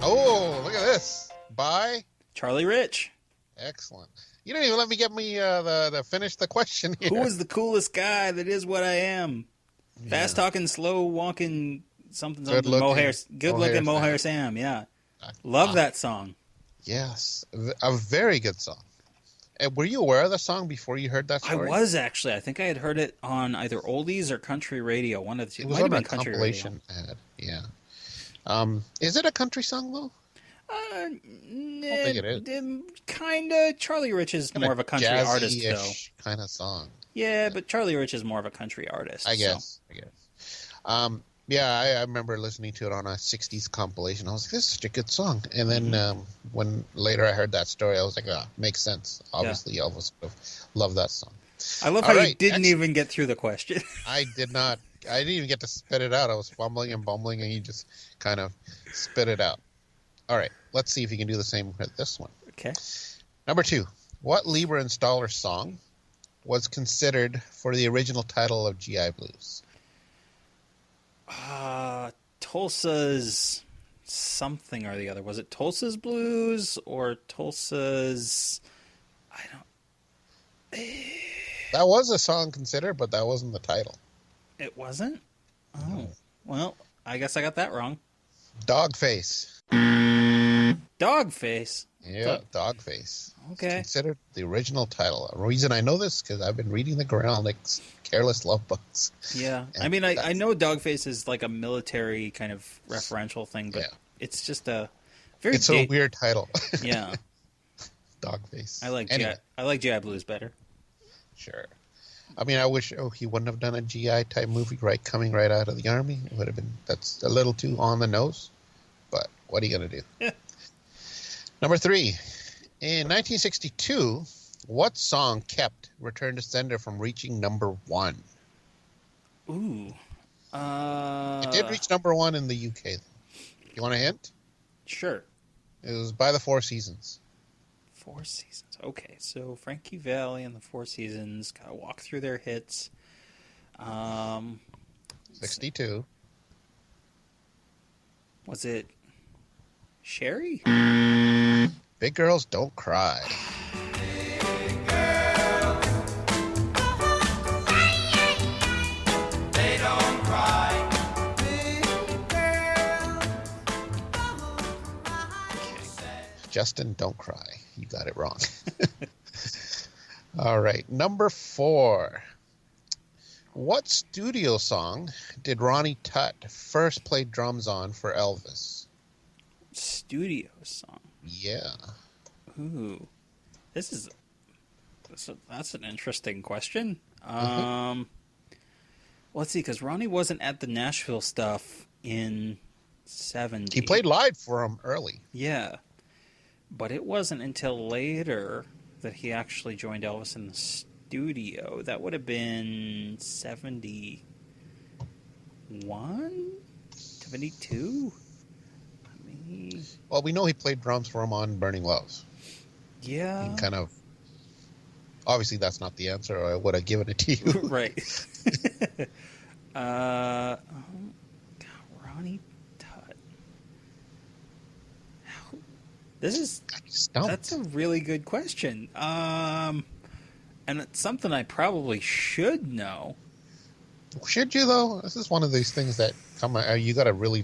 Oh, look at this. By... Charlie Rich. Excellent. You didn't even let me get me the finish the question here. Who is the coolest guy that is what I am? Fast talking, slow walking, something. Good looking Good-looking Mohair Sam. Yeah. Love that song. Yes. A very good song. Were you aware of the song before you heard that story? I was actually. I think I had heard it on either oldies or country radio. One of the two. It was on a compilation ad. Yeah. Is it a country song, though? I don't think it is. Kind of. Charlie Rich is more of a country artist, though. Kind of song. Yeah, but Charlie Rich is more of a country artist. I guess. Yeah, I remember listening to it on a 60s compilation. I was like, this is such a good song. And then when later I heard that story, I was like, makes sense. Obviously, Elvis would have loved that song. I love how you didn't even get through the question. I did not. I didn't even get to spit it out. I was fumbling and bumbling, and you just kind of spit it out. All right, let's see if you can do the same with this one. Okay. Number 2. What Lieber and Stoller song was considered for the original title of GI Blues? Tulsa's something or the other. Was it Tulsa's Blues or Tulsa's... That was a song considered, but that wasn't the title. It wasn't? Oh. Well, I guess I got that wrong. Dogface. Dogface? Yeah, Dogface. Okay. It's considered the original title. The reason I know this because I've been reading the Granick's Careless Love books. Yeah. I mean, I know Dogface is like a military kind of referential thing, but it's just a very... It's a weird title. Yeah. Dogface. I like GI Blues better. Sure. I mean, I wish he wouldn't have done a GI type movie coming right out of the army. It would have been, that's a little too on the nose, but what are you going to do? Yeah. Number 3, in 1962, what song kept Return to Sender from reaching number 1? Ooh. It did reach number 1 in the UK. You want a hint? Sure. It was by the Four Seasons. Four Seasons. Okay, so Frankie Valli and the Four Seasons gotta walk through their hits. 62. Was it Sherry? Big Girls Don't Cry. They don't cry. Justin, don't cry. You got it wrong. All right. Number 4. What studio song did Ronnie Tutt first play drums on for Elvis? Studio song. Yeah. Ooh. That's an interesting question. Let's see, because Ronnie wasn't at the Nashville stuff in 70. He played live for him early. Yeah. But it wasn't until later that he actually joined Elvis in the studio. That would have been 71? 72? Well, we know he played drums for him on Burning Love. Yeah. He kind of... Obviously, that's not the answer, or I would have given it to you. Right. Ronnie Tutt. That's a really good question. And it's something I probably should know. Should you, though? This is one of these things that you got to really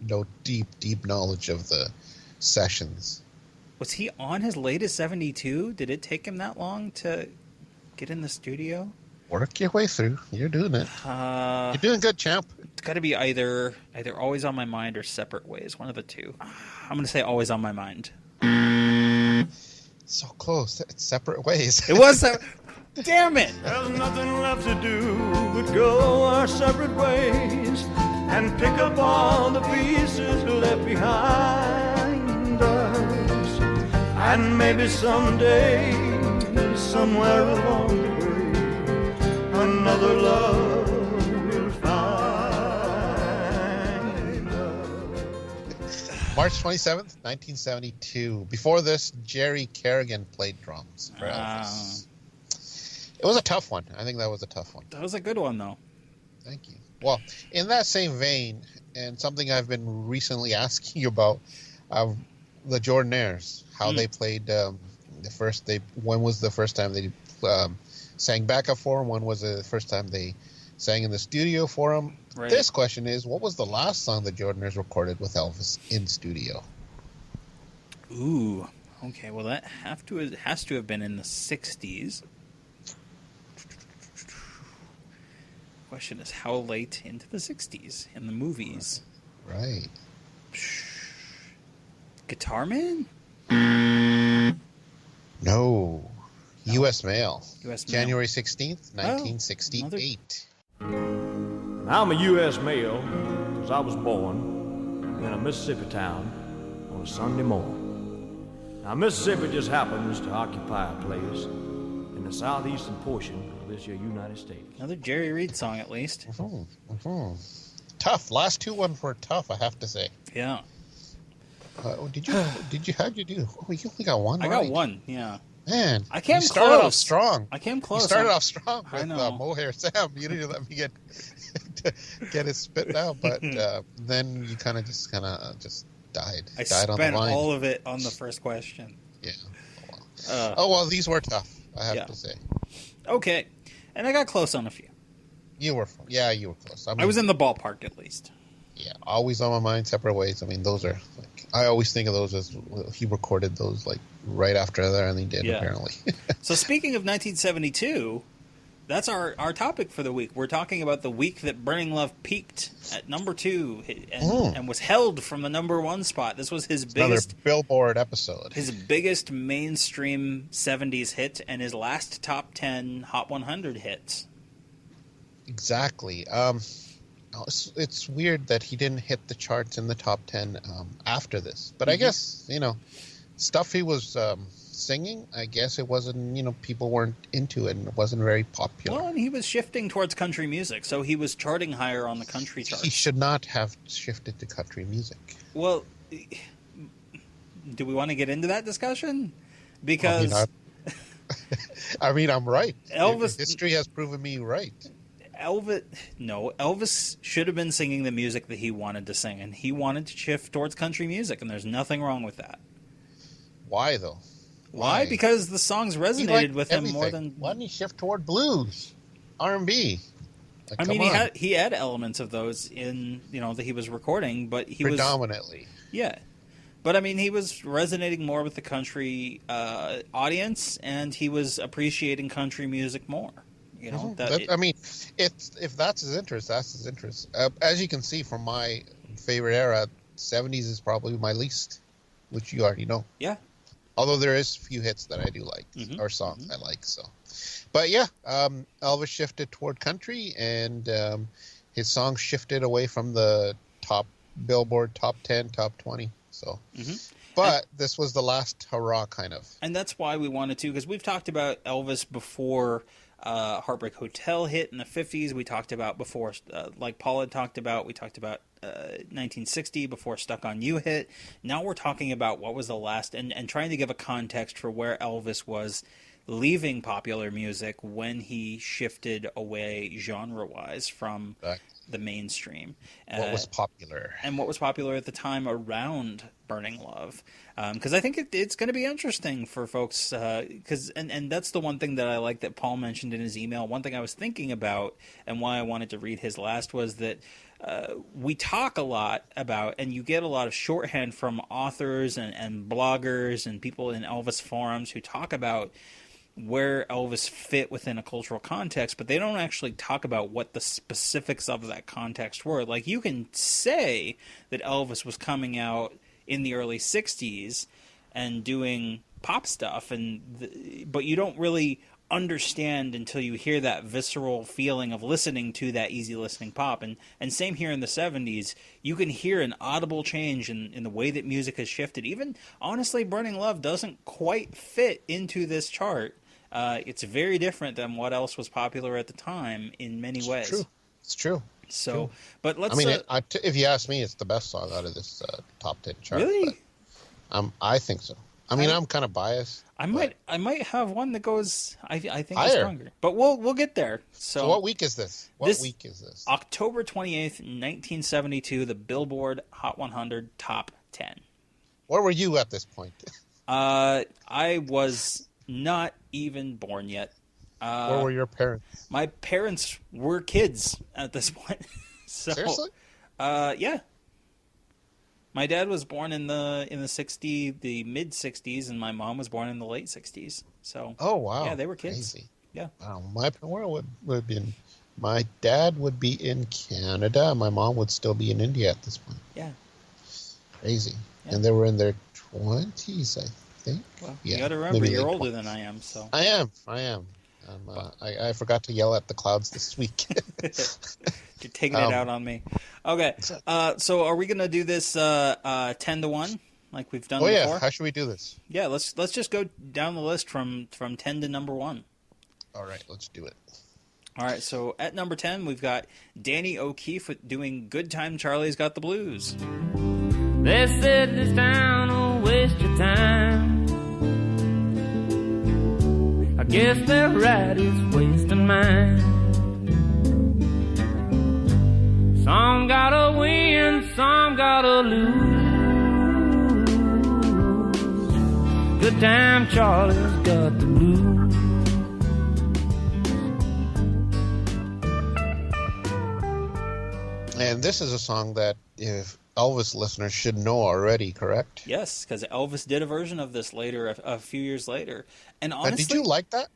know deep knowledge of the sessions. Was he on his latest 72? Did it take him that long to get in the studio? Work your way through. You're doing it. You're doing good, champ. It's got to be either Always on My Mind or Separate Ways. One of the two. I'm going to say Always on My Mind. So close. It's Separate Ways. It was Damn it! There's nothing left to do but go our separate ways and pick up all the pieces left behind us. And maybe someday, somewhere along the way, another love will find us. March 27th, 1972. Before this, Jerry Kerrigan played drums for Elvis. It was a tough one. I think that was a tough one. That was a good one, though. Thank you. Well, in that same vein, and something I've been recently asking you about, the Jordanaires, how they played when was the first time they sang backup for him? When was the first time they sang in the studio for him? Right. This question is, what was the last song the Jordanaires recorded with Elvis in studio? Ooh. Okay, well, that has to have been in the 60s. Question is, how late into the 60s in the movies? Right. Guitar Man? No. U.S. Mail. U.S. Mail. January 16th, 1968. I'm a U.S. male because I was born in a Mississippi town on a Sunday morning. Now, Mississippi just happens to occupy a place in the southeastern portion of this here United States. Another Jerry Reed song, at least. Tough. Last two ones were tough, I have to say. Yeah. How'd you do? Oh, you only got one. I got one, yeah. Man, I came you started close. off strong. I came close. You started off strong I with know. Mohair Sam. You didn't let me get it spit out, but then you kind of just died. I died on the spent line. all of it on the first question. Yeah. Oh well, these were tough, I have to say. Okay, and I got close on a few. You were close. I was in the ballpark, at least. Yeah, always on my mind, separate ways. I mean, those are I always think of those as he recorded those right after that, and he did apparently. So speaking of 1972, that's our topic for the week. We're talking about the week that Burning Love peaked at number 2 and was held from the number 1 spot. This was his biggest Another Billboard episode. His biggest mainstream 70s hit and his last top 10 Hot 100 hits. Exactly. It's weird that he didn't hit the charts in the top 10 after this. But I guess, stuff he was singing, I guess it wasn't, people weren't into it and it wasn't very popular. Well, and he was shifting towards country music, so he was charting higher on the country charts. He should not have shifted to country music. Well, do we want to get into that discussion? Because... I mean, I'm right. Elvis... History has proven me right. Elvis should have been singing the music that he wanted to sing, and he wanted to shift towards country music, and there's nothing wrong with that. Why, though? Why? Because the songs resonated with him more than... Why didn't he shift toward blues, R&B? He had elements of those in, that he was recording, but he predominantly. Yeah. But, I mean, he was resonating more with the country audience, and he was appreciating country music more. If that's his interest, that's his interest. As you can see from my favorite era, 70s is probably my least, which you already know. Yeah. Although there is a few hits that I do like, or songs I like. So, but yeah, Elvis shifted toward country, and his songs shifted away from the top Billboard top 10, top 20. So, but this was the last hurrah, kind of. And that's why we wanted to, because we've talked about Elvis before. Heartbreak Hotel hit in the 50s. We talked about before, like Paul had talked about, we talked about 1960 before Stuck on You hit. Now we're talking about what was the last, and trying to give a context for where Elvis was leaving popular music when he shifted away genre-wise from the mainstream. What was popular. And what was popular at the time around Burning Love. Because I think it's going to be interesting for folks, and that's the one thing that I like that Paul mentioned in his email. One thing I was thinking about and why I wanted to read his last was that we talk a lot about, and you get a lot of shorthand from authors and bloggers and people in Elvis forums who talk about where Elvis fit within a cultural context, but they don't actually talk about what the specifics of that context were. Like, you can say that Elvis was coming out in the early 60s and doing pop stuff, but you don't really understand until you hear that visceral feeling of listening to that easy listening pop. And same here in the 70s, you can hear an audible change in the way that music has shifted. Even, honestly, Burning Love doesn't quite fit into this chart. It's very different than what else was popular at the time in many ways. It's true. So, but let's... I mean, if you ask me, it's the best song out of this top 10 chart. Really? I think so. I mean, I'm kind of biased. I might have one that goes, I think higher. Is stronger. But we'll get there. So what week is this? What week is this? October 28th, 1972, the Billboard Hot 100 Top 10. Where were you at this point? I was not even born yet. Where were your parents? My parents were kids at this point. So, seriously? Yeah. My dad was born in the mid 60s, and my mom was born in the late 60s. So, oh wow, yeah, they were kids. Crazy. Yeah. Wow, would be in, my dad would be in Canada. My mom would still be in India at this point. Yeah. Crazy. Yeah. And they were in their 20s, I think. Well, yeah, you got to remember, you're older than I am. So I am. I forgot to yell at the clouds this week. You're taking it out on me. Okay. So are we gonna do this 10-1 like we've done before? Yeah. How should we do this? Yeah. Let's just go down the list from 10 to number 1. All right. Let's do it. All right. So at number 10, we've got Danny O'Keefe doing "Good Time Charlie's Got the Blues." They said this town will waste your time. I guess they're right, it's wasting mine. Some gotta win, some gotta lose. Good time Charlie's got the blues. And this is a song that if Elvis listeners should know already, correct? Yes, because Elvis did a version of this later, a few years later. And honestly, did you like that?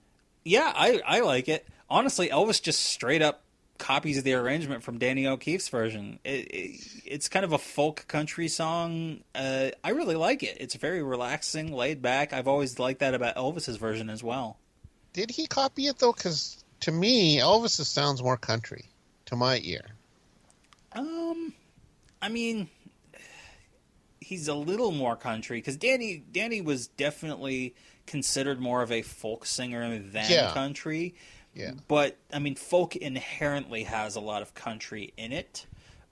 Yeah, I like it. Honestly, Elvis just straight up copies the arrangement from Danny O'Keefe's version. It's kind of a folk country song. I really like it. It's very relaxing, laid back. I've always liked that about Elvis's version as well. Did he copy it though? Because to me, Elvis's sounds more country to my ear. I mean, he's a little more country because Danny was definitely considered more of a folk singer than country. Yeah. But I mean, folk inherently has a lot of country in it.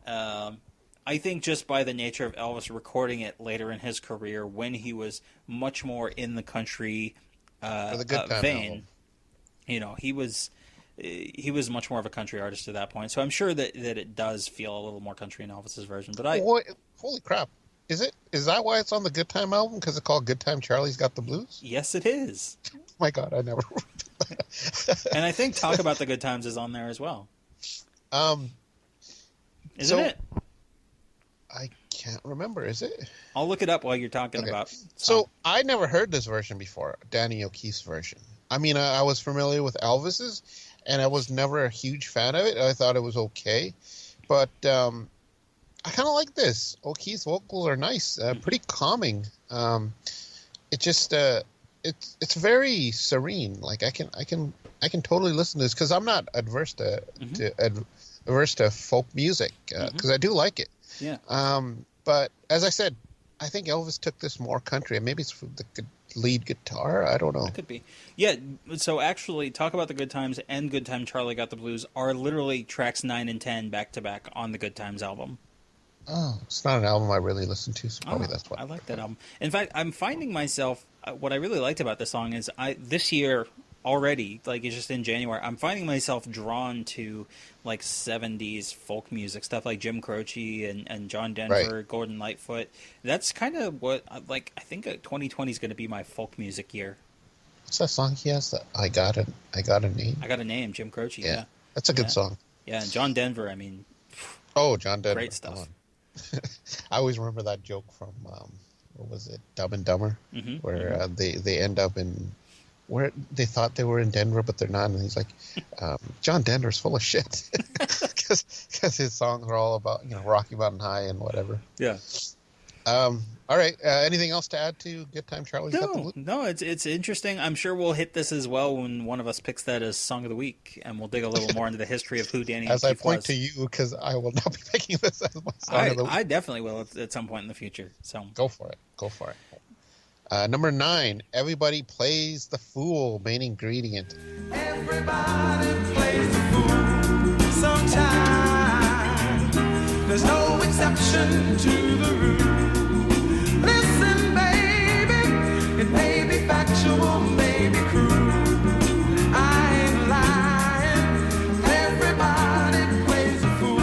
I think just by the nature of Elvis recording it later in his career, when he was much more in the country vein, album. You know, he was much more of a country artist at that point. So I'm sure that it does feel a little more country in Elvis's version. But holy crap. Is that why it's on the Good Time album? Because it's called Good Time Charlie's Got the Blues? Yes, it is. Oh my God, I never And I think Talk About the Good Times is on there as well. Isn't it? I can't remember, is it? I'll look it up while you're talking about. So I never heard this version before, Danny O'Keefe's version. I mean, I was familiar with Elvis's, and I was never a huge fan of it. I thought it was okay. But I kind of like this. O'Keefe's vocals are nice, pretty calming. It just it's very serene. Like I can totally listen to this because I'm not adverse to folk music because I do like it. Yeah. But as I said, I think Elvis took this more country, and maybe it's from the lead guitar. I don't know. It could be. Yeah. So actually, Talk About the Good Times and Good Time Charlie Got the Blues are literally tracks 9 and 10 back to back on the Good Times album. Oh, it's not an album I really listen to, so probably that's why. I like that album. In fact, I'm finding myself, what I really liked about this song is this year already, like it's just in January, I'm finding myself drawn to like 70s folk music, stuff like Jim Croce and John Denver, right. Gordon Lightfoot. That's kind of what, like, I think 2020 is going to be my folk music year. What's that song he has? I got a name. I Got a Name, Jim Croce, yeah. That's a good song. Yeah, and John Denver, I mean. Oh, John Denver. Great stuff. I always remember that joke from, what was it, Dumb and Dumber, where they end up in, where they thought they were in Denver, but they're not, and he's like, John Denver's full of shit, because his songs are all about, Rocky Mountain High and whatever. Yeah. All right. Anything else to add to Good Time Charlie's Got the Blues? No, it's interesting. I'm sure we'll hit this as well when one of us picks that as Song of the Week, and we'll dig a little more into the history of who Danny As I O'Keefe point was. to you, because I will not be picking this as my Song of the Week. I definitely will at some point in the future. So Go for it. Number 9, Everybody Plays the Fool, main ingredient. Everybody plays the fool sometimes. There's no exception to the rule. Listen, baby, it may be factual, may be cruel. I ain't lying. Everybody plays the fool.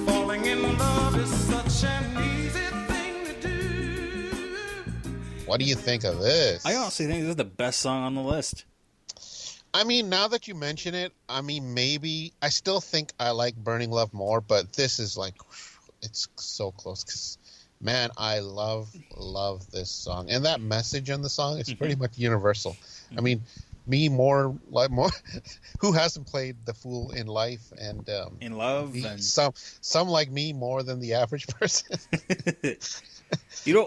Falling in love is such an easy thing to do. What do you think of this? I honestly think this is the best song on the list. I mean, now that you mention it, I mean, maybe I still think I like Burning Love more, but this is like, it's so close because, man, I love this song. And that message on the song is pretty much universal. I mean, me more, who hasn't played the fool in life and In love. And... Some like me more than the average person.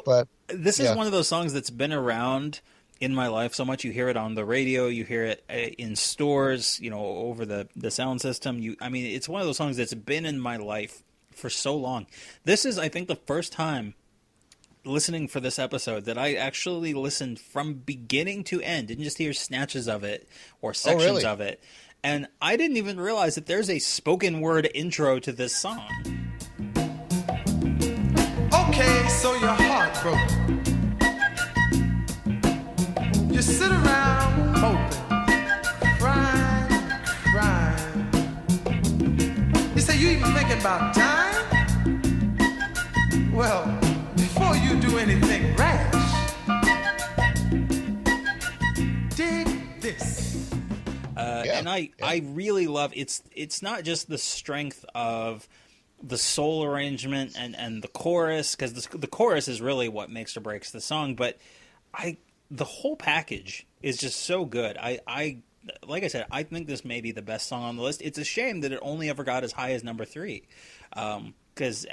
But this is one of those songs that's been around in my life so much. You hear it on the radio, you hear it in stores, over the sound system. It's one of those songs that's been in my life for so long. This is, I think, the first time listening for this episode that I actually listened from beginning to end, didn't just hear snatches of it or sections of it. And I didn't even realize that there's a spoken word intro to this song. Okay, so you're heartbroken. You sit around hoping, crying. You say you even thinking about dying? Well, before you do anything rash, dig this. And I really love it's not just the strength of the soul arrangement and the chorus, because the chorus is really what makes or breaks the song, but the whole package is just so good. Like I said, I think this may be the best song on the list. It's a shame that it only ever got as high as number 3. Because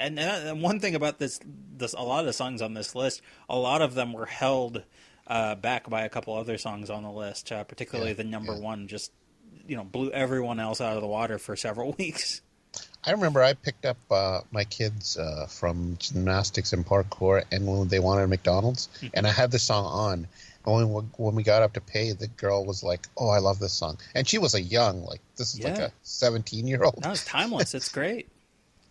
one thing about this, a lot of the songs on this list, a lot of them were held back by a couple other songs on the list, particularly the number 1 just blew everyone else out of the water for several weeks. I remember I picked up my kids from gymnastics and parkour, and when they wanted McDonald's, and I had this song on. And when we got up to pay, the girl was like, "Oh, I love this song," and she was like a 17-year-old. That was timeless. It's great.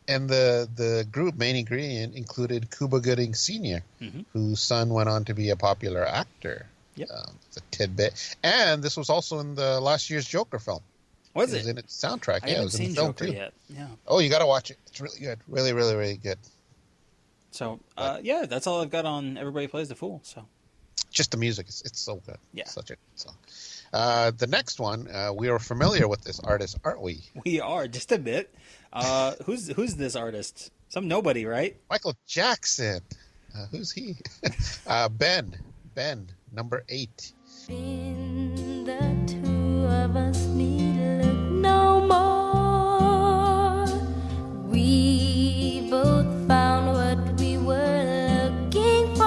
And the group main ingredient included Cuba Gooding Sr., whose son went on to be a popular actor. Yep. It's a tidbit. And this was also in the last year's Joker film. Was it? It was in its soundtrack. I haven't it was in seen the film Joker too. yet. Yeah. Oh, you got to watch it. It's really good. Really, really, really good. So, that's all I've got on Everybody Plays the Fool. So, just the music. It's so good. Yeah. It's such a good song. The next one, we are familiar with this artist, aren't we? We are, just a bit. Who's this artist? Some nobody, right? Michael Jackson. Who's he? Ben, number 8. In the two of us need look no more. We both found what we were looking for.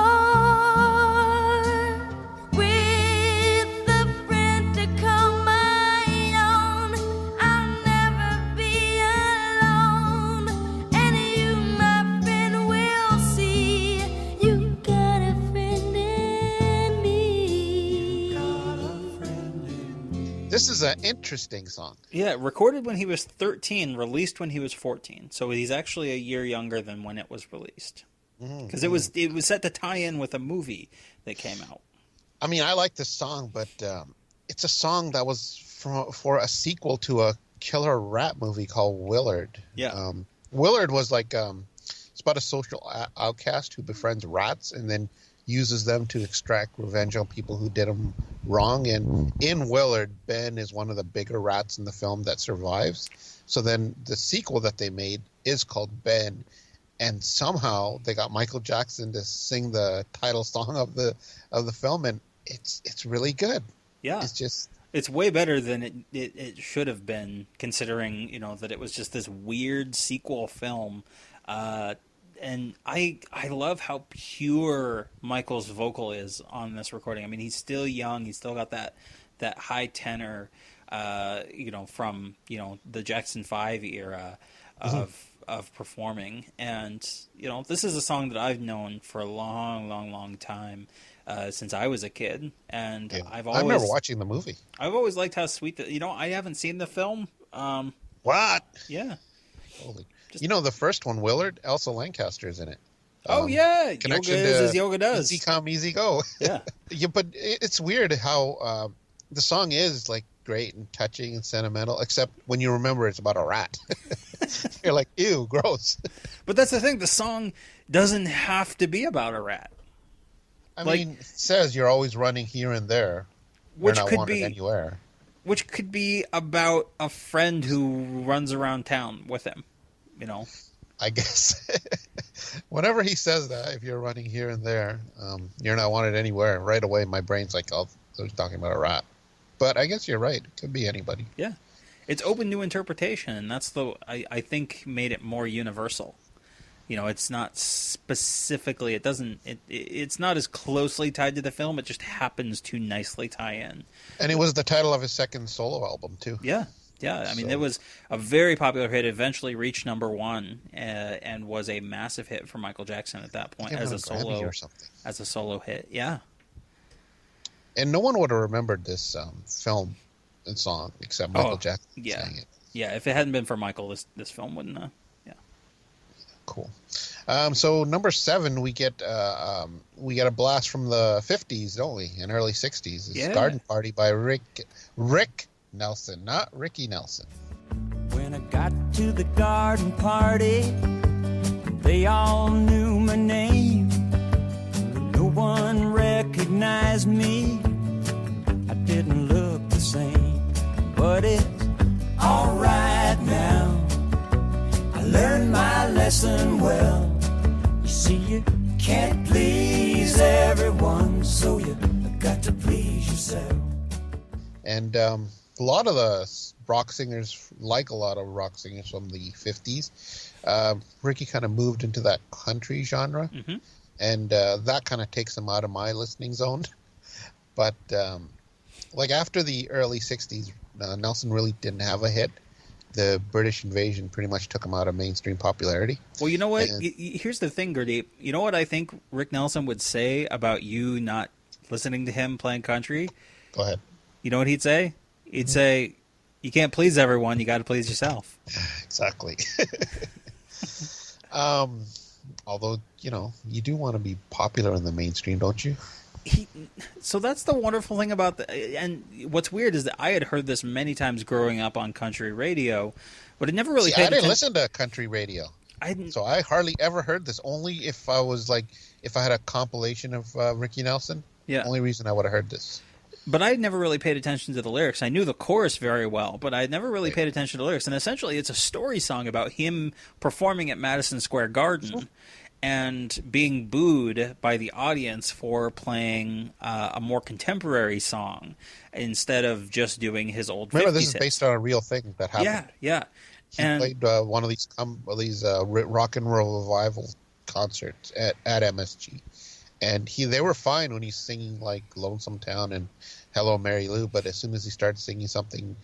With a friend to call my own, I'll never be alone. And you, my friend, will see you got a friend in me. This is an interesting song. Yeah, recorded when he was 13, released when he was 14. So he's actually a year younger than when it was released. Because it was set to tie in with a movie that came out. I mean, I like this song, but it's a song that was for a sequel to a killer rap movie called Willard. Yeah. Willard was like it's about a social outcast who befriends rats and then uses them to extract revenge on people who did him wrong. And in Willard, Ben is one of the bigger rats in the film that survives. So then the sequel that they made is called Ben, and somehow they got Michael Jackson to sing the title song of the film, and it's really good. Yeah, it's way better than it should have been, considering that it was just this weird sequel film And I love how pure Michael's vocal is on this recording. I mean, he's still young. He's still got that high tenor, from the Jackson 5 era of performing. And this is a song that I've known for a long, long, long time, since I was a kid. And I remember watching the movie. I've always liked how sweet that. I haven't seen the film. What? Yeah. Holy. The first one, Willard, Elsa Lancaster is in it. Yeah. Connection Yoga is as yoga does. Easy come, easy go. Yeah. But it's weird how the song is like great and touching and sentimental, except when you remember it's about a rat. You're like, ew, gross. But that's the thing. The song doesn't have to be about a rat. I mean, it says you're always running here and there. Which you're not could wanted be anywhere. Which could be about a friend who runs around town with him. I guess whenever he says that, if you're running here and there, you're not wanted anywhere, right away my brain's like, oh, so he's talking about a rat. But I guess you're right. It could be anybody. Yeah. It's open to interpretation, and that's I think made it more universal. It's not specifically, it's not as closely tied to the film, it just happens to nicely tie in. And it was the title of his second solo album, too. Yeah. Yeah, I mean, it was a very popular hit, eventually reached number 1, and was a massive hit for Michael Jackson at that point as a solo hit. Yeah. And no one would have remembered this film and song except Michael Jackson sang it. Yeah, if it hadn't been for Michael, this film wouldn't Cool. So number 7, we get a blast from the 50s, don't we? And early 60s. It's Garden Party by Rick Nelson, not Ricky Nelson. When I got to the garden party, they all knew my name. No one recognized me. I didn't look the same, but it's all right now. I learned my lesson well. You see, you can't please everyone, so you got to please yourself. And a lot of the rock singers, like a lot of rock singers from the 50s, Ricky kind of moved into that country genre, and that kind of takes him out of my listening zone. But after the early 60s, Nelson really didn't have a hit. The British invasion pretty much took him out of mainstream popularity. Well, you know what? Here's the thing, Gurdip. You know what I think Rick Nelson would say about you not listening to him playing country? Go ahead. You know what he'd say? He'd say, you can't please everyone, you got to please yourself. Exactly. Although, you do want to be popular in the mainstream, don't you? So that's the wonderful thing about and what's weird is that I had heard this many times growing up on country radio, but it never really I didn't listen to country radio. So I hardly ever heard this, only if I had a compilation of Ricky Nelson. Yeah. Only reason I would have heard this. But I had never really paid attention to the lyrics. I knew the chorus very well, but I had never really paid attention to the lyrics. And essentially, it's a story song about him performing at Madison Square Garden and being booed by the audience for playing a more contemporary song instead of just doing his old 50s Remember, this is hits. based on a real thing that happened. Yeah. He played one of these rock and roll revival concerts at MSG. And they were fine when he's singing like Lonesome Town and Hello Mary Lou, but as soon as he started singing something,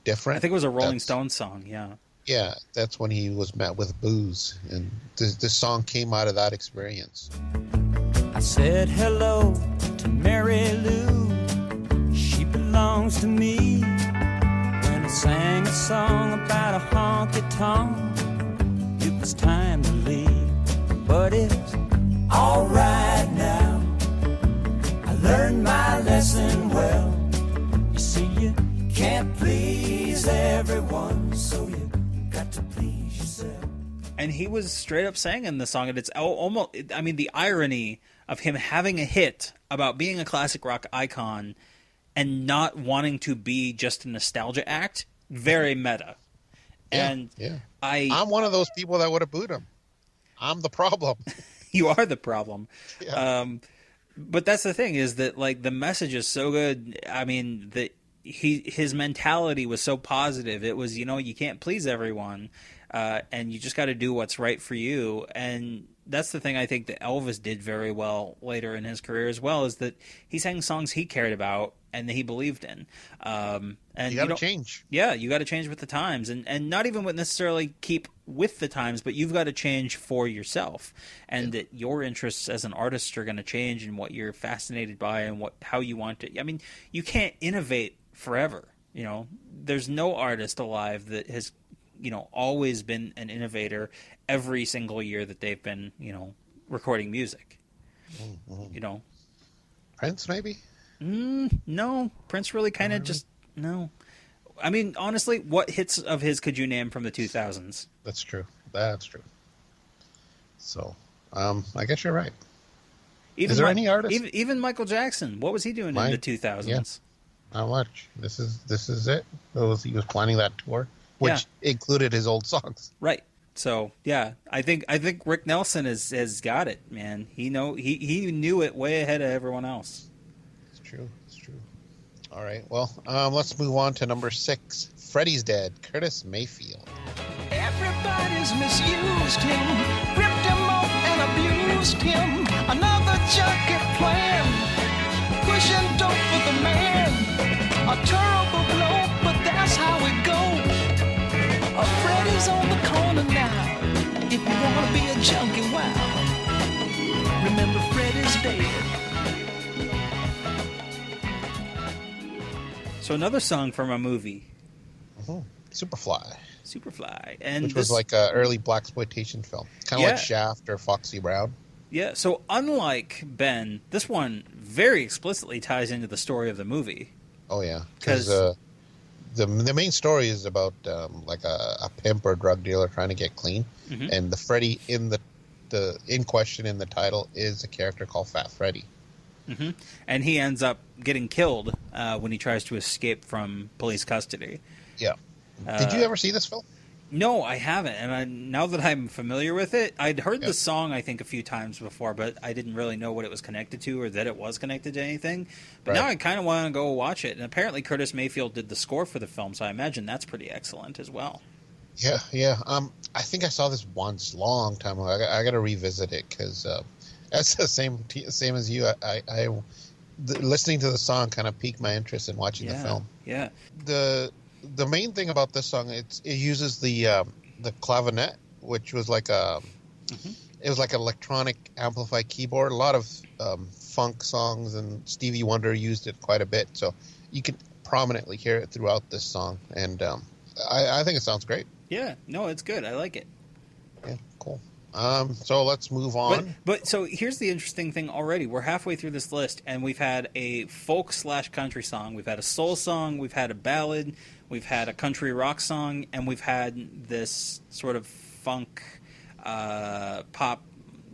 different. I think it was a Rolling Stones song, yeah. Yeah, that's when he was met with booze. And this song came out of that experience. I said hello to Mary Lou, she belongs to me. When I sang a song about a honky-tonk, it was time to leave, but it's all right now. I learned my lesson well. You see, you can't please everyone, so you got to please yourself. And he was straight up singing the song, and it's almost, I mean, the irony of him having a hit about being a classic rock icon and not wanting to be just a nostalgia act, very meta. And I'm one of those people that would have booed him. I'm the problem. You are the problem. Yeah. But that's the thing, is that like the message is so good. I mean, his mentality was so positive. It was, you can't please everyone. and you just got to do what's right for you. And that's the thing I think that Elvis did very well later in his career as well, is that he sang songs he cared about and that he believed in. And you got to change. Yeah, you got to change with the times, and not even with necessarily keep with the times, but you've got to change for yourself, and that your interests as an artist are going to change, and what you're fascinated by, and how you want to. I mean, you can't innovate forever. You know, there's no artist alive that has, you know, always been an innovator every single year that they've been, you know, recording music. Mm-hmm. You know, Prince maybe. No, Prince really kind of just no. I mean, honestly, what hits of his could you name from the 2000s? That's true. That's true. So, I guess you're right. Is there any artist? Even Michael Jackson. What was he doing in the 2000s? Yeah. Not much. This is it. He was planning that tour, which included his old songs. Right. So yeah, I think Rick Nelson has got it, man. He knew it way ahead of everyone else. It's true. All right. Well, let's move on to number 6. Freddie's Dead. Curtis Mayfield. Everybody's misused him, ripped him off and abused him. Another junkie plan, pushing dope for the man. A terrible blow, but that's how it goes. Freddie's on the corner now. If you wanna be a junkie, wow. Remember Freddie's dead. So another song from a movie. Superfly. And which was like an early blaxploitation film. Kind of like Shaft or Foxy Brown. Yeah, so unlike Ben, this one very explicitly ties into the story of the movie. Oh, yeah. Because the main story is about like a pimp or drug dealer trying to get clean. Mm-hmm. And the Freddy in in question in the title is a character called Fat Freddy. Mm-hmm. And he ends up getting killed when he tries to escape from police custody. Yeah. Did you ever see this film? No, I haven't. And now that I'm familiar with it, I'd heard the song, I think, a few times before, but I didn't really know what it was connected to or that it was connected to anything. But now I kind of want to go watch it. And apparently Curtis Mayfield did the score for the film, so I imagine that's pretty excellent as well. Yeah. I think I saw this once, long time ago. I got to revisit it because that's the same as you. I listening to the song kind of piqued my interest in watching the film. Yeah. The main thing about this song, it uses the clavinet, which was like it was like an electronic amplified keyboard. A lot of funk songs and Stevie Wonder used it quite a bit, so you can prominently hear it throughout this song, and I think it sounds great. Yeah, no, it's good. I like it. Yeah, cool. So let's move on. But so here's the interesting thing already. We're halfway through this list, and we've had a folk/country song, we've had a soul song, we've had a ballad, we've had a country rock song, and we've had this sort of funk pop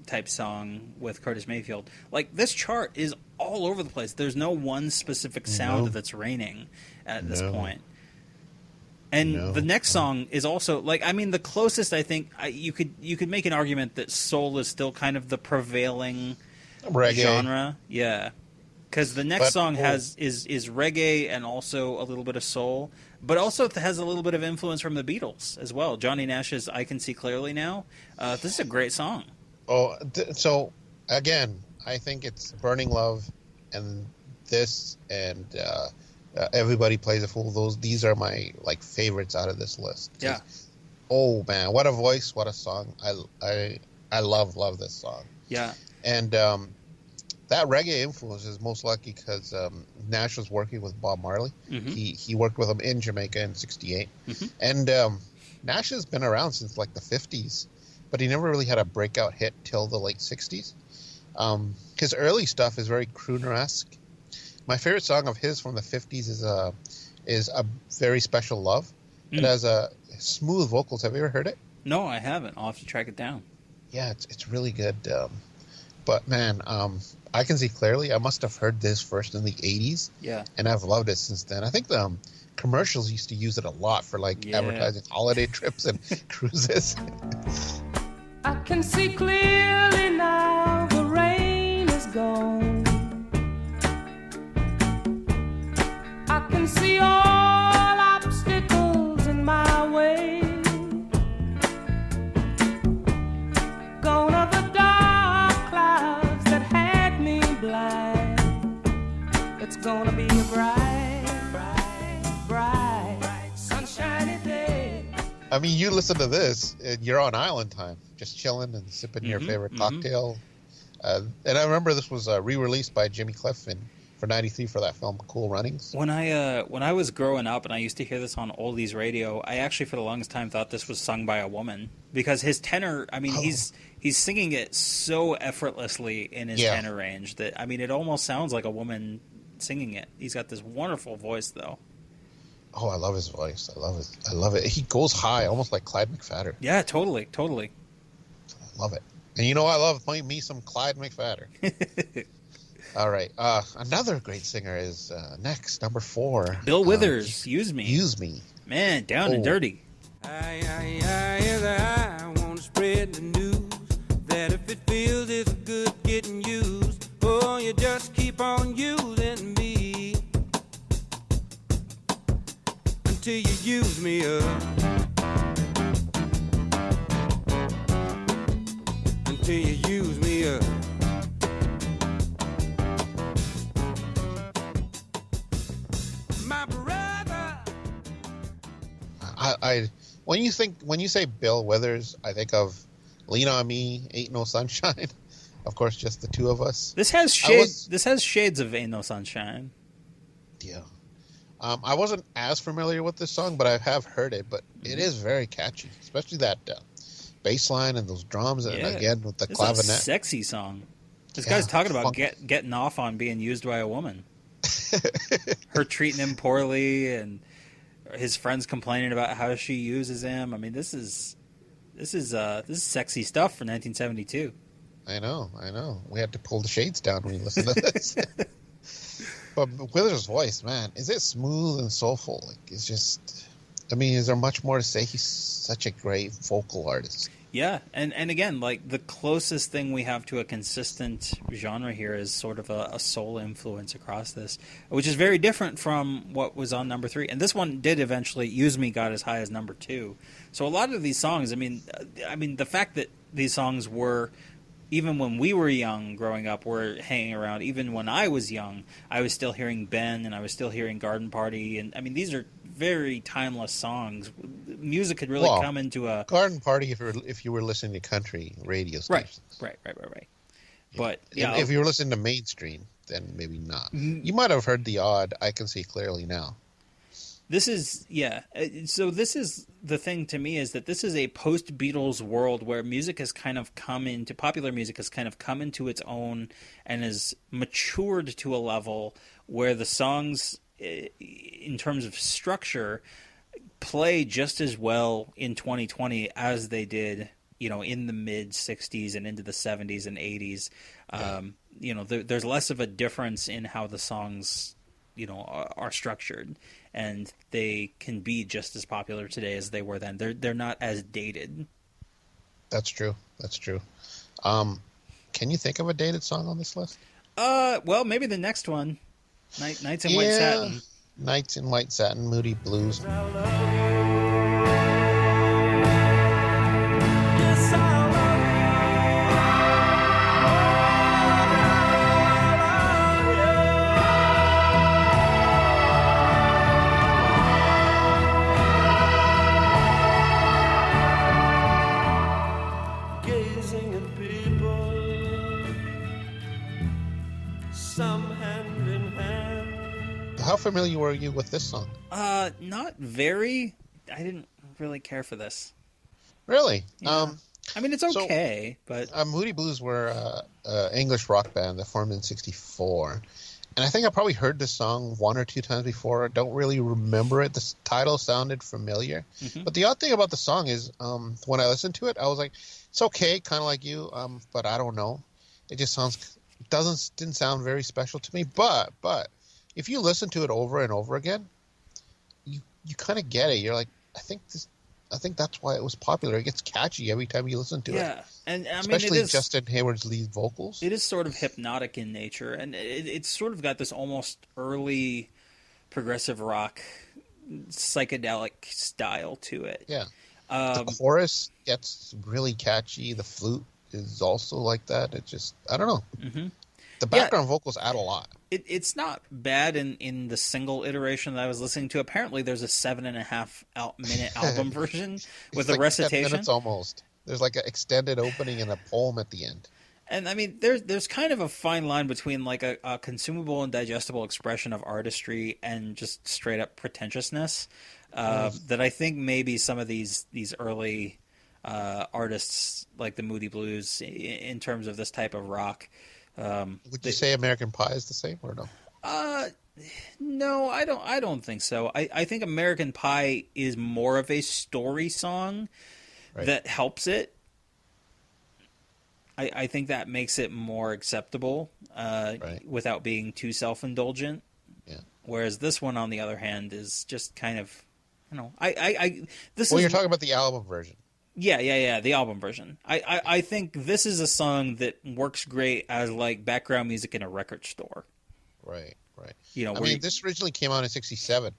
type song with Curtis Mayfield. Like, this chart is all over the place. There's no one specific sound that's reigning at this point. And the next song is also, like, I mean, the closest, I think, you could make an argument that soul is still kind of the prevailing genre. Yeah. Because the next song is reggae and also a little bit of soul, but also has a little bit of influence from the Beatles as well. Johnny Nash's I Can See Clearly Now. This is a great song. Oh, so, again, I think it's Burning Love and this and... Everybody Plays a Fool. These are my favorites out of this list. Yeah. Oh man, what a voice! What a song! I love this song. Yeah. And that reggae influence is most likely because Nash was working with Bob Marley. Mm-hmm. He worked with him in Jamaica in '68, mm-hmm. and Nash has been around since the '50s, but he never really had a breakout hit till the late '60s. His early stuff is very crooner-esque. My favorite song of his from the 50s is a Very Special Love. It has smooth vocals. Have you ever heard it? No, I haven't. I'll have to track it down. Yeah, it's really good. But man, I Can See Clearly. I must have heard this first in the 80s. Yeah. And I've loved it since then. I think the commercials used to use it a lot for advertising holiday trips and cruises. I can see clearly now the rain is gone. I can see all obstacles in my way. gonna be a bright, sunshiny day. I mean, you listen to this, and you're on island time, just chilling and sipping your favorite cocktail. And I remember this was re-released by Jimmy Cliff for '93 for that film Cool Runnings. When I was growing up and I used to hear this on oldies radio, I actually for the longest time thought this was sung by a woman because his tenor, I mean, he's singing it so effortlessly in his tenor range that, I mean, it almost sounds like a woman singing it. He's got this wonderful voice, though. Oh, I love his voice. I love it. He goes high, almost like Clyde McPhatter. Yeah, totally. I love it. And you know, I love playing me some Clyde McPhatter. All right. Another great singer is next, number 4. Bill Withers, Use Me. Use Me. Man, down and dirty. I want to spread the news that if it feels it's good getting used, oh, you just keep on using me until you use me up. Until you use me up. My brother. When you say Bill Withers, I think of Lean on Me, Ain't No Sunshine. Of course, just the two of us. This has shades of Ain't No Sunshine. Yeah. I wasn't as familiar with this song, but I have heard it. But it is very catchy, especially that bass line and those drums, and again with the clavinet. It's a sexy song. This guy's talking about getting off on being used by a woman. Her treating him poorly, and his friends complaining about how she uses him. I mean, this is sexy stuff for 1972. I know. We had to pull the shades down when we listened to this. But Withers' voice, man, is it smooth and soulful? Like, it's just, I mean, is there much more to say? He's such a great vocal artist. Yeah, and again, like, the closest thing we have to a consistent genre here is sort of a soul influence across this, which is very different from what was on number 3. And this one did eventually, Use Me got as high as number 2. So a lot of these songs, I mean, the fact that these songs were, even when we were young growing up, were hanging around, even when I was young, I was still hearing Ben, and I was still hearing Garden Party, and I mean, these are very timeless songs. Music could really come into a Garden Party if you were listening to country radio stations. Right. But yeah, if you were listening to mainstream, then maybe not. You might have heard the odd "I Can See Clearly Now." This is So this is the thing to me, is that this is a post-Beatles world where music has kind of popular music has kind of come into its own and has matured to a level where the songs, in terms of structure, play just as well in 2020 as they did, in the mid 60s and into the 70s and 80s. There's less of a difference in how the songs, are structured, and they can be just as popular today as they were then. They're not as dated. That's true. Can you think of a dated song on this list? Well, maybe the next one. Nights in White Satin. Nights in White Satin, Moody Blues. Gazing at people, some hand in hand. How familiar were you with this song? Not very. I didn't really care for this. Really? Yeah. I mean, it's okay, but Moody Blues were an English rock band that formed in '64, and I think I probably heard this song one or two times before. I don't really remember it. The title sounded familiar, but the odd thing about the song is, when I listened to it, I was like, "It's okay," kind of like you, but I don't know. It just didn't sound very special to me. But if you listen to it over and over again, you kind of get it. You're like, I think that's why it was popular. It gets catchy every time you listen to it. Yeah, and I especially mean, Justin Hayward's lead vocals. It is sort of hypnotic in nature, and it's sort of got this almost early progressive rock psychedelic style to it. Yeah, the chorus gets really catchy. The flute is also like that. It just, I don't know. The background vocals add a lot. It's not bad in the single iteration that I was listening to. Apparently, there's a 7.5 minute album version with like a recitation. 10 minutes almost. There's like an extended opening and a poem at the end. And I mean, there's kind of a fine line between like a consumable and digestible expression of artistry and just straight up pretentiousness. That I think maybe some of these early artists, like the Moody Blues, in terms of this type of rock. Would you say American Pie is the same or no? No, I don't think so. I think American Pie is more of a story song that helps it. I think that makes it more acceptable without being too self-indulgent. Yeah. Whereas this one, on the other hand, is just kind of, you're talking about the album version. Yeah, the album version. I think this is a song that works great as like background music in a record store. Right. This originally came out in 1967,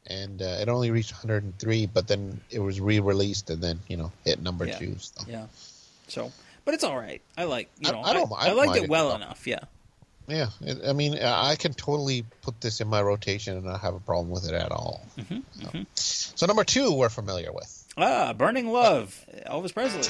and it only reached 103, but then it was re-released and then, hit number 2. So. Yeah. So, but it's all right. I like, I liked it well enough, yeah. Yeah, I can totally put this in my rotation and not have a problem with it at all. So number 2 we're familiar with. Burning Love, Elvis Presley.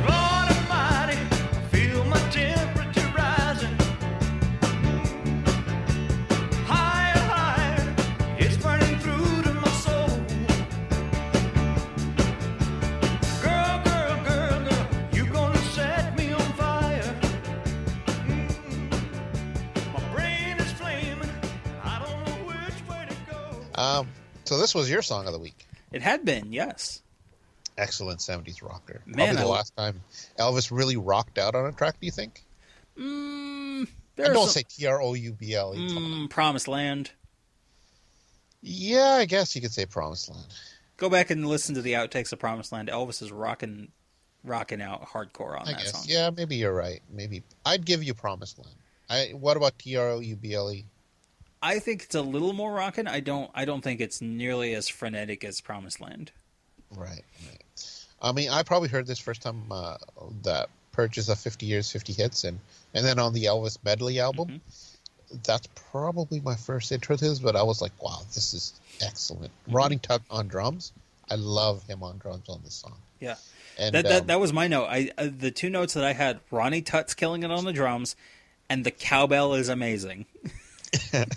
Lord Almighty, I feel my temperature rising. Higher, higher, it's burning through to my soul. Girl, you gonna set me on fire. My brain is flaming. I don't know which way to go. So this was your song of the week. It had been, yes. Excellent 70s rocker. Man, Probably the last time Elvis really rocked out on a track, do you think? Don't say Trouble. Promised Land. Yeah, I guess you could say Promised Land. Go back and listen to the outtakes of Promised Land. Elvis is rocking out hardcore on that song. Yeah, maybe you're right. Maybe I'd give you Promised Land. What about Trouble? I think it's a little more rockin'. I don't think it's nearly as frenetic as Promised Land. Right. I mean, I probably heard this first time that purchase of 50 Years, 50 Hits, and then on the Elvis Medley album. That's probably my first intro to this, but I was like, wow, this is excellent. Ronnie Tutt on drums. I love him on drums on this song. Yeah. And that was my note. The 2 notes that I had, Ronnie Tutt's killing it on the drums, and the cowbell is amazing. And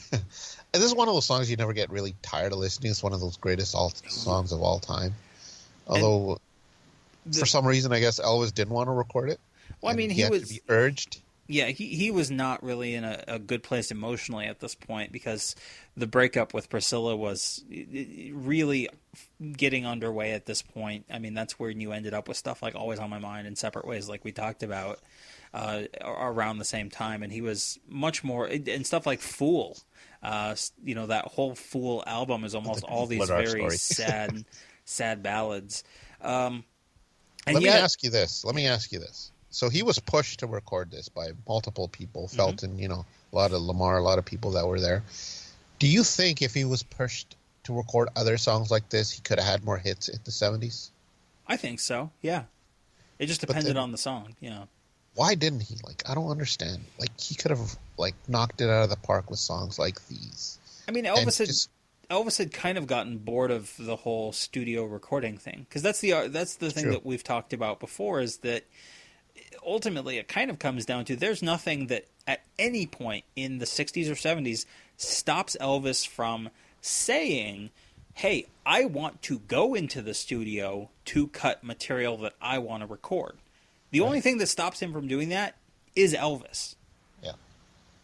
this is one of those songs you never get really tired of listening. It's one of those greatest songs of all time. Although, for some reason, I guess Elvis didn't want to record it. Well, I mean, he had to be urged. Yeah, he was not really in a good place emotionally at this point because the breakup with Priscilla was really getting underway at this point. I mean, that's where you ended up with stuff like Always on My Mind and Separate Ways, like we talked about around the same time. And he was much more, and stuff like Fool. That whole Fool album is almost all these very sad ballads. Let me ask you this. So he was pushed to record this by multiple people, Felton, a lot of Lamar, a lot of people that were there. Do you think if he was pushed to record other songs like this, he could have had more hits in the 70s? I think so, yeah. It just depended on the song, yeah. Why didn't he? I don't understand. He could have, knocked it out of the park with songs like these. I mean, Elvis had kind of gotten bored of the whole studio recording thing. Because that's the thing that we've talked about before, is that ultimately it kind of comes down to there's nothing that at any point in the 60s or 70s stops Elvis from saying, hey, I want to go into the studio to cut material that I want to record. The only thing that stops him from doing that is Elvis. Yeah.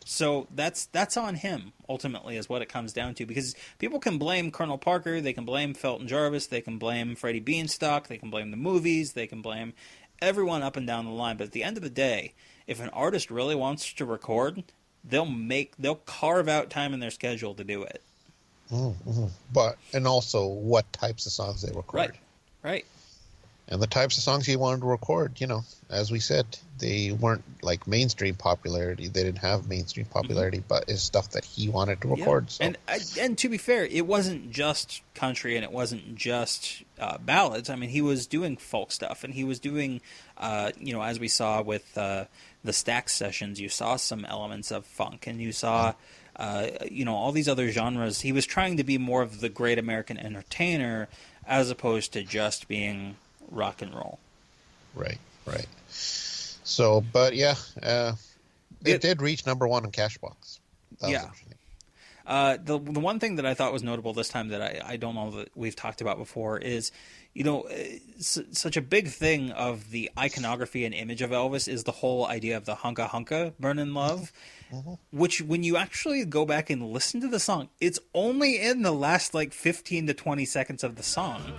So that's on him, ultimately, is what it comes down to. Because people can blame Colonel Parker, they can blame Felton Jarvis, they can blame Freddie Beanstalk, they can blame the movies, they can blame everyone up and down the line. But at the end of the day, if an artist really wants to record, they'll carve out time in their schedule to do it. Mm-hmm. And also what types of songs they record. Right. And the types of songs he wanted to record, as we said, they weren't like mainstream popularity. They didn't have mainstream popularity, but it's stuff that he wanted to record. Yeah. So. And to be fair, it wasn't just country and it wasn't just ballads. I mean, he was doing folk stuff, and he was doing, as we saw with the Stax sessions, you saw some elements of funk, and you saw, all these other genres. He was trying to be more of the great American entertainer as opposed to just being rock and roll. Right. So, but yeah, it did reach number 1 in Cashbox. Yeah. The one thing that I thought was notable this time that I don't know that we've talked about before is, such a big thing of the iconography and image of Elvis is the whole idea of the hunka hunka, burnin' love, which when you actually go back and listen to the song, it's only in the last 15 to 20 seconds of the song.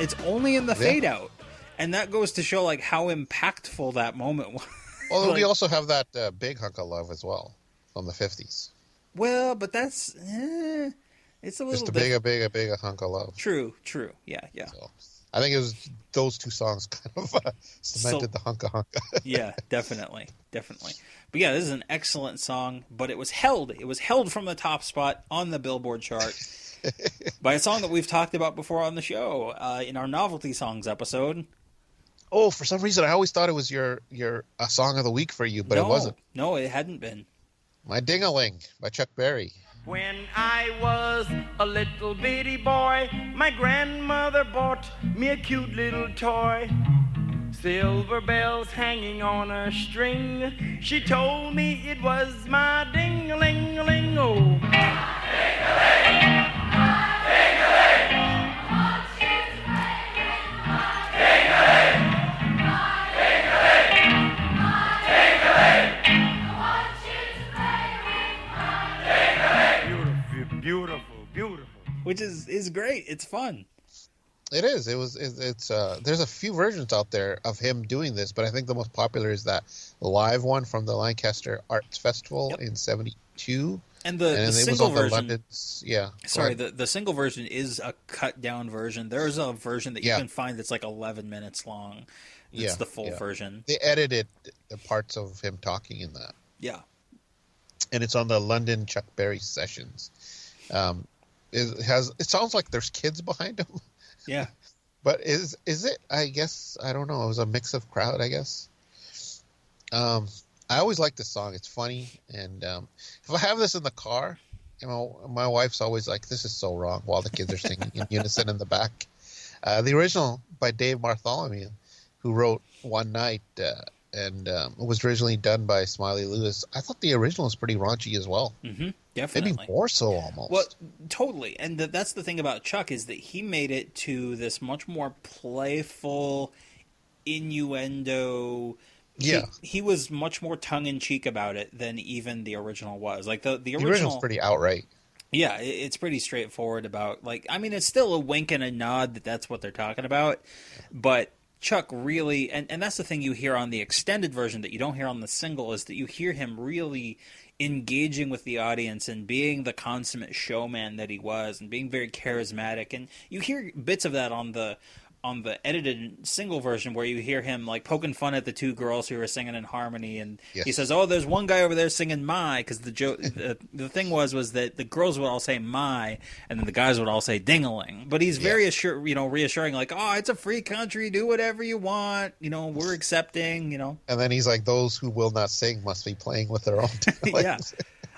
It's only in the fade out, and that goes to show how impactful that moment was. Well, we also have that big hunk of love as well from the 50s. Well, but that's it's a little just a big hunk of love. True, yeah. So, I think it was those two songs kind of cemented the hunka hunka. Yeah, definitely. But yeah, this is an excellent song, but it was held from the top spot on the Billboard chart by a song that we've talked about before on the show, in our novelty songs episode. Oh, for some reason I always thought it was your song of the week for you, but it wasn't. No, it hadn't been. My Ding-a-Ling by Chuck Berry. When I was a little bitty boy, my grandmother bought me a cute little toy. Silver bells hanging on a string. She told me it was my ding-a-ling-a-ling, oh. Ding-a-ling, ding-a-ling. Beautiful. Which is great. It's fun. It is. It's there's a few versions out there of him doing this, but I think the most popular is that live one from the Lancaster Arts Festival in '72. And the single version. Sorry, the single version is a cut down version. There is a version that you can find that's 11 minutes long. It's the full version. They edited the parts of him talking in that. Yeah. And it's on the London Chuck Berry sessions. It sounds like there's kids behind him. Yeah. But is it? I guess I don't know. It was a mix of crowd, I guess. I always like this song. It's funny, and if I have this in the car, my wife's always like, "This is so wrong," while the kids are singing in unison in the back. The original by Dave Bartholomew, who wrote One Night, and it was originally done by Smiley Lewis. I thought the original was pretty raunchy as well. Mm-hmm. Definitely. Maybe more so, almost. Well, totally. And that's the thing about Chuck, is that he made it to this much more playful innuendo. Yeah. He was much more tongue-in-cheek about it than even the original was. The original's pretty outright. Yeah, it's pretty straightforward about, it's still a wink and a nod that that's what they're talking about, but Chuck really, and that's the thing you hear on the extended version that you don't hear on the single, is that you hear him really engaging with the audience and being the consummate showman that he was, and being very charismatic. And you hear bits of that on the edited single version, where you hear him poking fun at the two girls who are singing in harmony, and he says, "Oh, there's one guy over there singing my," because the joke, the thing was that the girls would all say my, and then the guys would all say ding-a-ling. But he's very reassuring, "Oh, it's a free country, do whatever you want, we're accepting, And then he's like, "Those who will not sing must be playing with their own." Yeah,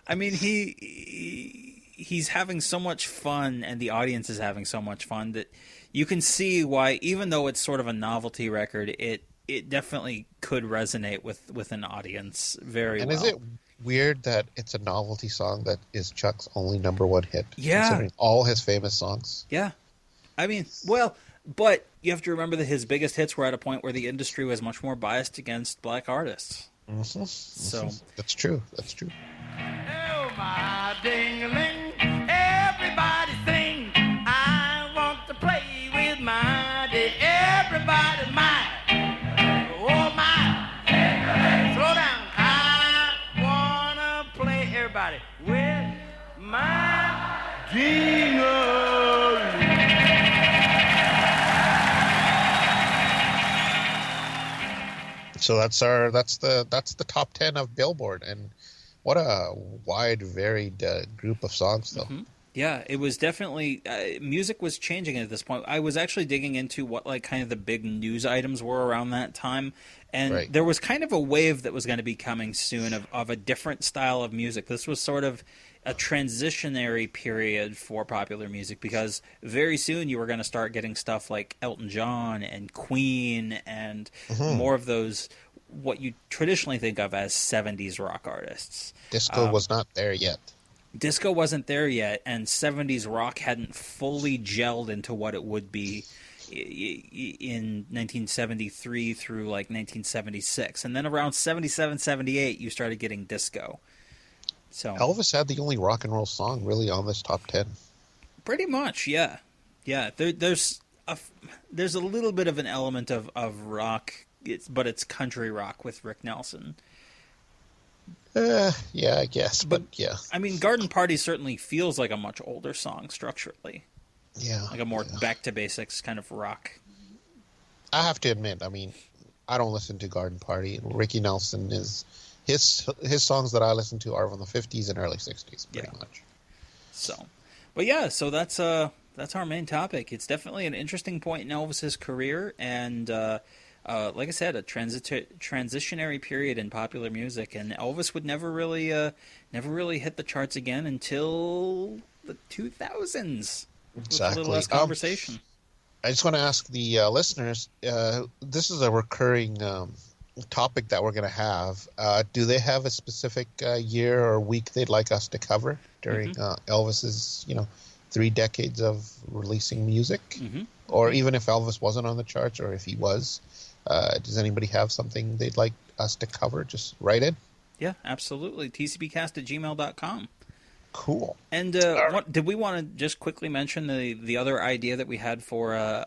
I mean he's having so much fun, and the audience is having so much fun that you can see why, even though it's sort of a novelty record, it definitely could resonate with an audience very well. And is it weird that it's a novelty song that is Chuck's only number one hit? Yeah. Considering all his famous songs. Yeah. I mean, but you have to remember that his biggest hits were at a point where the industry was much more biased against black artists. Mm-hmm. So That's true. Elvis, my ding-a-ling. Everybody sing. I want to play with my ding. Everybody my. Oh my. Slow down. I wanna play everybody with my ding-a-ling. So that's the top 10 of Billboard, and what a wide, varied group of songs, though. Mm-hmm. Yeah, it was definitely music was changing at this point. I was actually digging into what like kind of the big news items were around that time, and there was kind of a wave that was going to be coming soon of a different style of music. This was sort of a transitionary period for popular music, because very soon you were going to start getting stuff like Elton John and Queen and more of those what you traditionally think of as 70s rock artists. Disco was not there yet. Disco wasn't there yet, and 70s rock hadn't fully gelled into what it would be in 1973 through like 1976. And then around 77, 78, you started getting disco. So Elvis had the only rock and roll song really on this top 10. Pretty much, yeah. Yeah, there's a little bit of an element of rock, but it's country rock with Rick Nelson. Yeah, I guess, but yeah. I mean, Garden Party certainly feels like a much older song structurally. Yeah. Like a more back to basics kind of rock. I have to admit, I mean, I don't listen to Garden Party. Ricky Nelson is his songs that I listen to are from the 50s and early 60s, pretty much. So that's our main topic. It's definitely an interesting point in Elvis's career, and like I said, a transitionary period in popular music, and Elvis would never really hit the charts again until the 2000s. Exactly. A little less conversation. I just want to ask the listeners, this is a recurring topic that we're going to have. Do they have a specific year or week they'd like us to cover during Elvis's, 3 decades of releasing music? Or even if Elvis wasn't on the charts, or if he was, does anybody have something they'd like us to cover? Just write in. Yeah, absolutely. TCBcast@gmail.com. Cool. And did we want to just quickly mention the other idea that we had for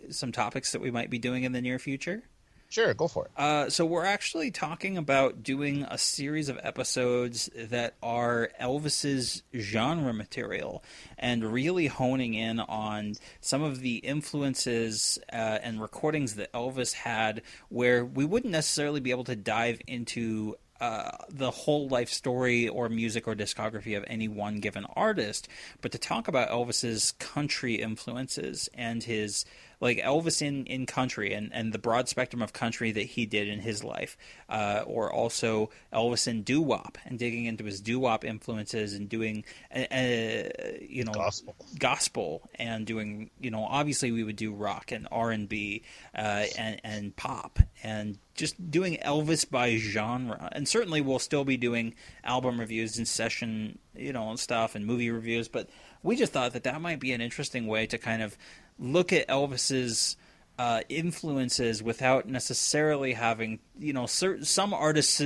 some topics that we might be doing in the near future? Sure, go for it. So we're actually talking about doing a series of episodes that are Elvis's genre material, and really honing in on some of the influences and recordings that Elvis had, where we wouldn't necessarily be able to dive into the whole life story or music or discography of any one given artist, but to talk about Elvis's country influences and his, like Elvis in country and the broad spectrum of country that he did in his life, or also Elvis in doo-wop and digging into his doo-wop influences and doing, gospel and doing, obviously we would do rock and R&B and pop and just doing Elvis by genre. And certainly we'll still be doing album reviews and session, and stuff and movie reviews, but we just thought that might be an interesting way to kind of look at Elvis's influences without necessarily having, some artists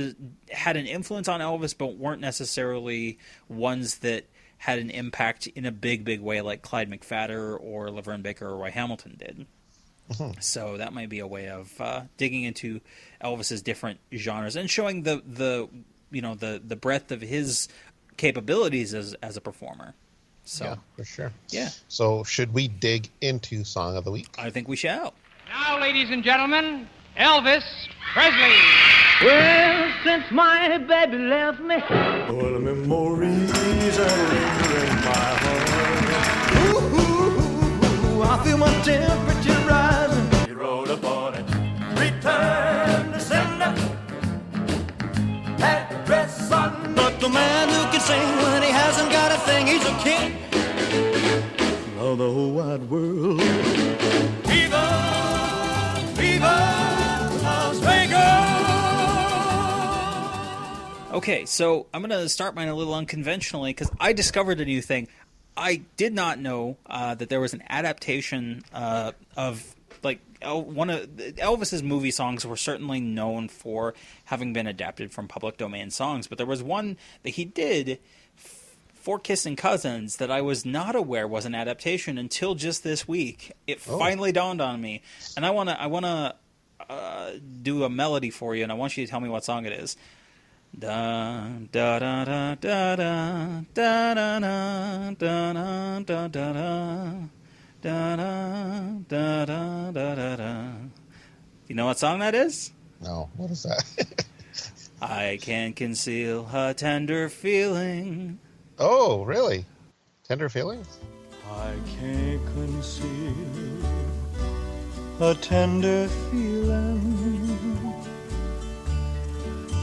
had an influence on Elvis, but weren't necessarily ones that had an impact in a big, big way like Clyde McPhatter or Laverne Baker or Roy Hamilton did. So that might be a way of digging into Elvis's different genres and showing the breadth of his capabilities as a performer. So, yeah, for sure. Yeah. So should we dig into Song of the Week? I think we shall. Now, ladies and gentlemen, Elvis Presley. Well, since my baby left me, well, the memories are linger in my heart. Ooh, I feel my temperature rising. He wrote upon it. Return to sender. Address unknown. But the man who can sing when he hasn't got a thing, he's a king of the whole wide world. Viva, viva Las Vegas. Okay, so I'm going to start mine a little unconventionally because I discovered a new thing. I did not know that there was an adaptation of, like, one of Elvis's movie songs were certainly known for having been adapted from public domain songs, but there was one that he did for Kissing Cousins that I was not aware was an adaptation until just this week. It finally dawned on me, and I wanna do a melody for you, and I want you to tell me what song it is. Da da da da da da da da da da da da. Da, da, da, da, da, da, da. You know what song that is? No, what is that? I can't conceal a tender feeling. Oh, really? Tender feelings? I can't conceal a tender feeling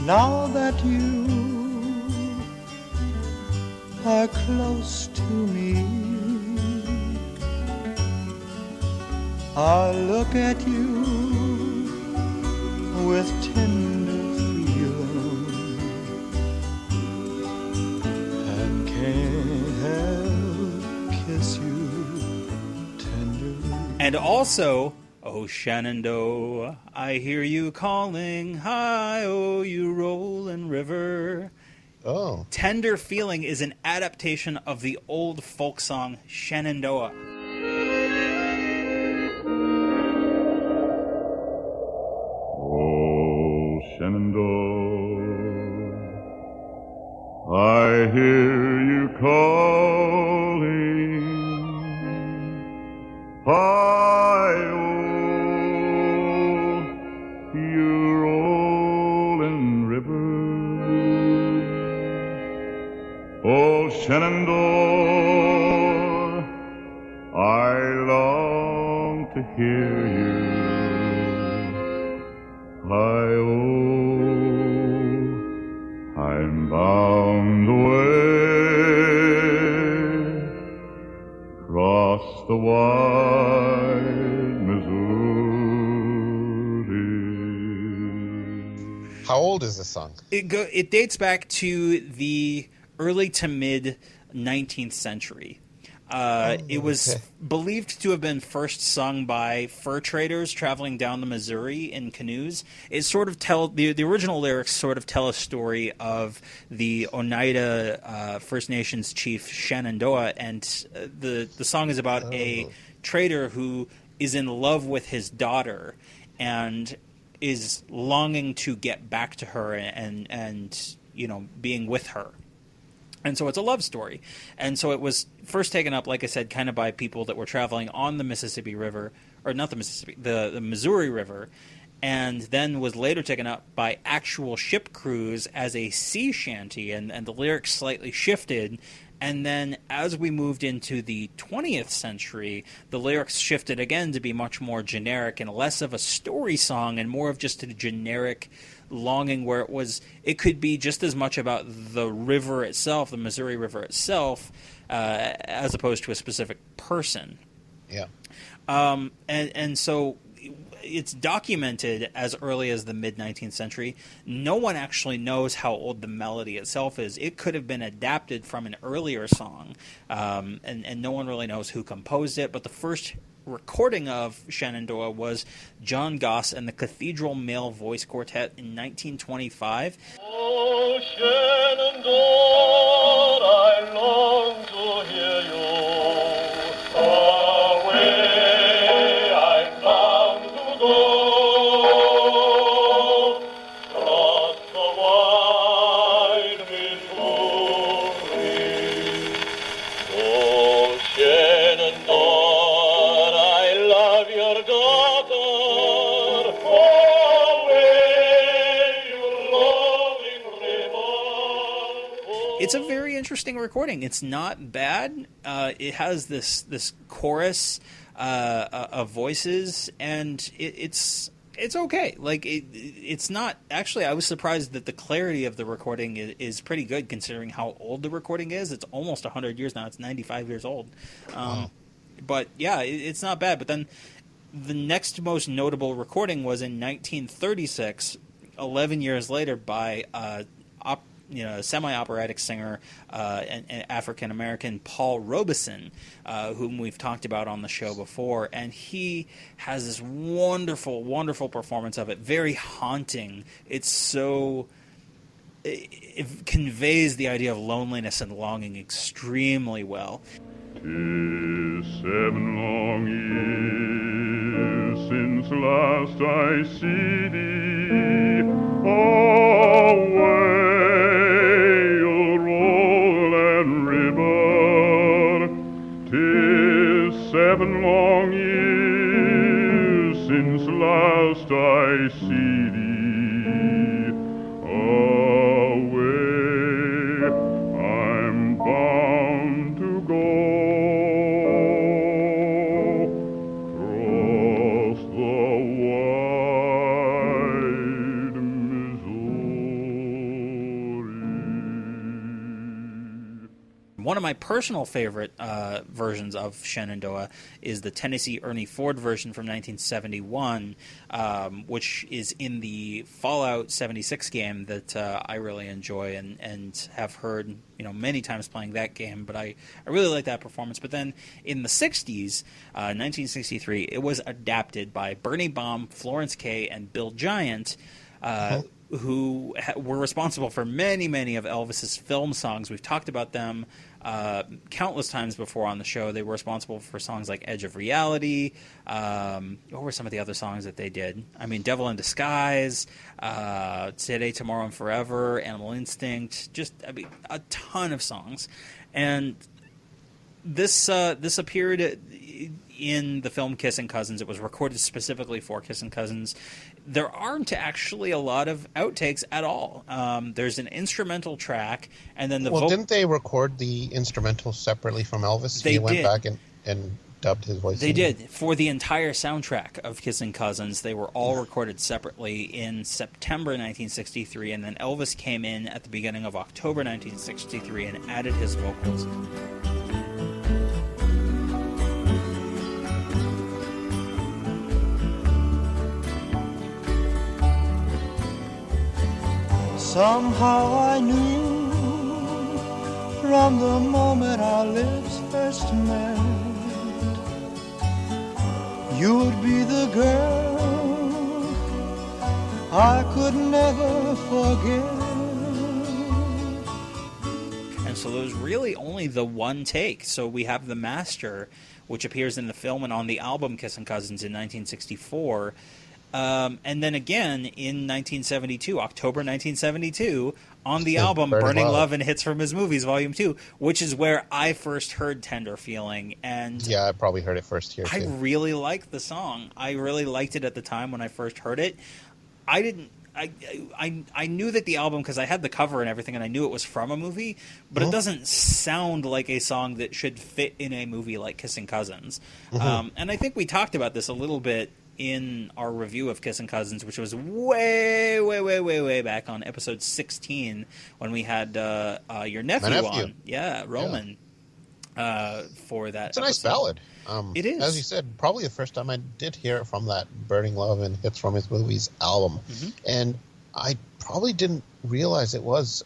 now that you are close to me. I look at you with tender feeling and can't help kiss you tenderly. And also, oh Shenandoah, I hear you calling, hi, oh you rolling river. Oh. Tender Feeling is an adaptation of the old folk song Shenandoah. Shenandoah, I hear you calling, hi-oh, you rolling river. Oh, Shenandoah, I long to hear you, hi-oh. I'm bound away across the wide Missouri. How old is this song? It dates back to the early to mid 19th century. It was believed to have been first sung by fur traders traveling down the Missouri in canoes. It sort of the original lyrics sort of tell a story of the Oneida First Nations chief Shenandoah, and the song is about a trader who is in love with his daughter and is longing to get back to her and being with her. And so it's a love story. And so it was first taken up, like I said, kind of by people that were traveling on the Mississippi River, or not the Mississippi, the Missouri River, and then was later taken up by actual ship crews as a sea shanty, and the lyrics slightly shifted. And then as we moved into the 20th century, the lyrics shifted again to be much more generic and less of a story song and more of just a generic longing, where it could be just as much about the river itself, the Missouri River itself, as opposed to a specific person. Yeah. And so it's documented as early as the mid-19th century. No one actually knows how old the melody itself is. It could have been adapted from an earlier song, and no one really knows who composed it. But the first recording of Shenandoah was John Goss and the Cathedral Male Voice Quartet in 1925. Oh, Shenandoah, I long to hear you. Away I'm bound to go, across the wide Missouri. Oh, Shenandoah, I love your daughter. Away, you rolling river. It's a very interesting recording. It's not bad. It has this chorus of voices, and it's okay. Like it's not actually. I was surprised that the clarity of the recording is pretty good, considering how old the recording is. It's almost 100 years now. It's 95 years old. But yeah, it's not bad. But then the next most notable recording was in 1936, 11 years later, by semi-operatic singer, an African-American, Paul Robeson, whom we've talked about on the show before. And he has this wonderful, wonderful performance of it. Very haunting. It conveys the idea of loneliness and longing extremely well. 'Tis 7 long years since last I see thee. Away, old Roland River. 'Tis 7 long years since last I see thee. I'm bound to go across the wide Missouri. One of my personal favorite versions of Shenandoah is the Tennessee Ernie Ford version from 1971, which is in the Fallout 76 game that I really enjoy and have heard many times playing that game. But I really like that performance. But then in the 60s, 1963, it was adapted by Bernie Baum, Florence Kay, and Bill Giant, who were responsible for many, many of Elvis's film songs. We've talked about them countless times before on the show. They were responsible for songs like Edge of Reality. What were some of the other songs that they did? I mean, Devil in Disguise, Today, Tomorrow, and Forever, Animal Instinct, a ton of songs. And this appeared in the film Kissin' Cousins. It was recorded specifically for Kissin' Cousins. There aren't actually a lot of outtakes at all. There's an instrumental track, and then didn't they record the instrumental separately from Elvis? They went back and dubbed his voice. They did. For the entire soundtrack of Kissin' Cousins, they were all recorded separately in September 1963, and then Elvis came in at the beginning of October 1963 and added his vocals. Somehow I knew from the moment our lips first met, you would be the girl I could never forget. And so there's really only the one take. So we have the master, which appears in the film and on the album Kissin' Cousins in 1964. And then again in 1972, October 1972, on the album Burning Love and Hits from His Movies, Volume 2, which is where I first heard Tender Feeling. And yeah, I probably heard it first here, too. I really liked the song. I really liked it at the time when I first heard it. I knew that the album, because I had the cover and everything, and I knew it was from a movie, but it doesn't sound like a song that should fit in a movie like Kissin' Cousins. And I think we talked about this a little bit in our review of Kissin' Cousins, which was way back on episode 16 when we had your nephew on. Yeah, Roman. For that. It's a nice ballad. It is. As you said, probably the first time I did hear it from that Burning Love and Hits from His Movies album. And I probably didn't realize it was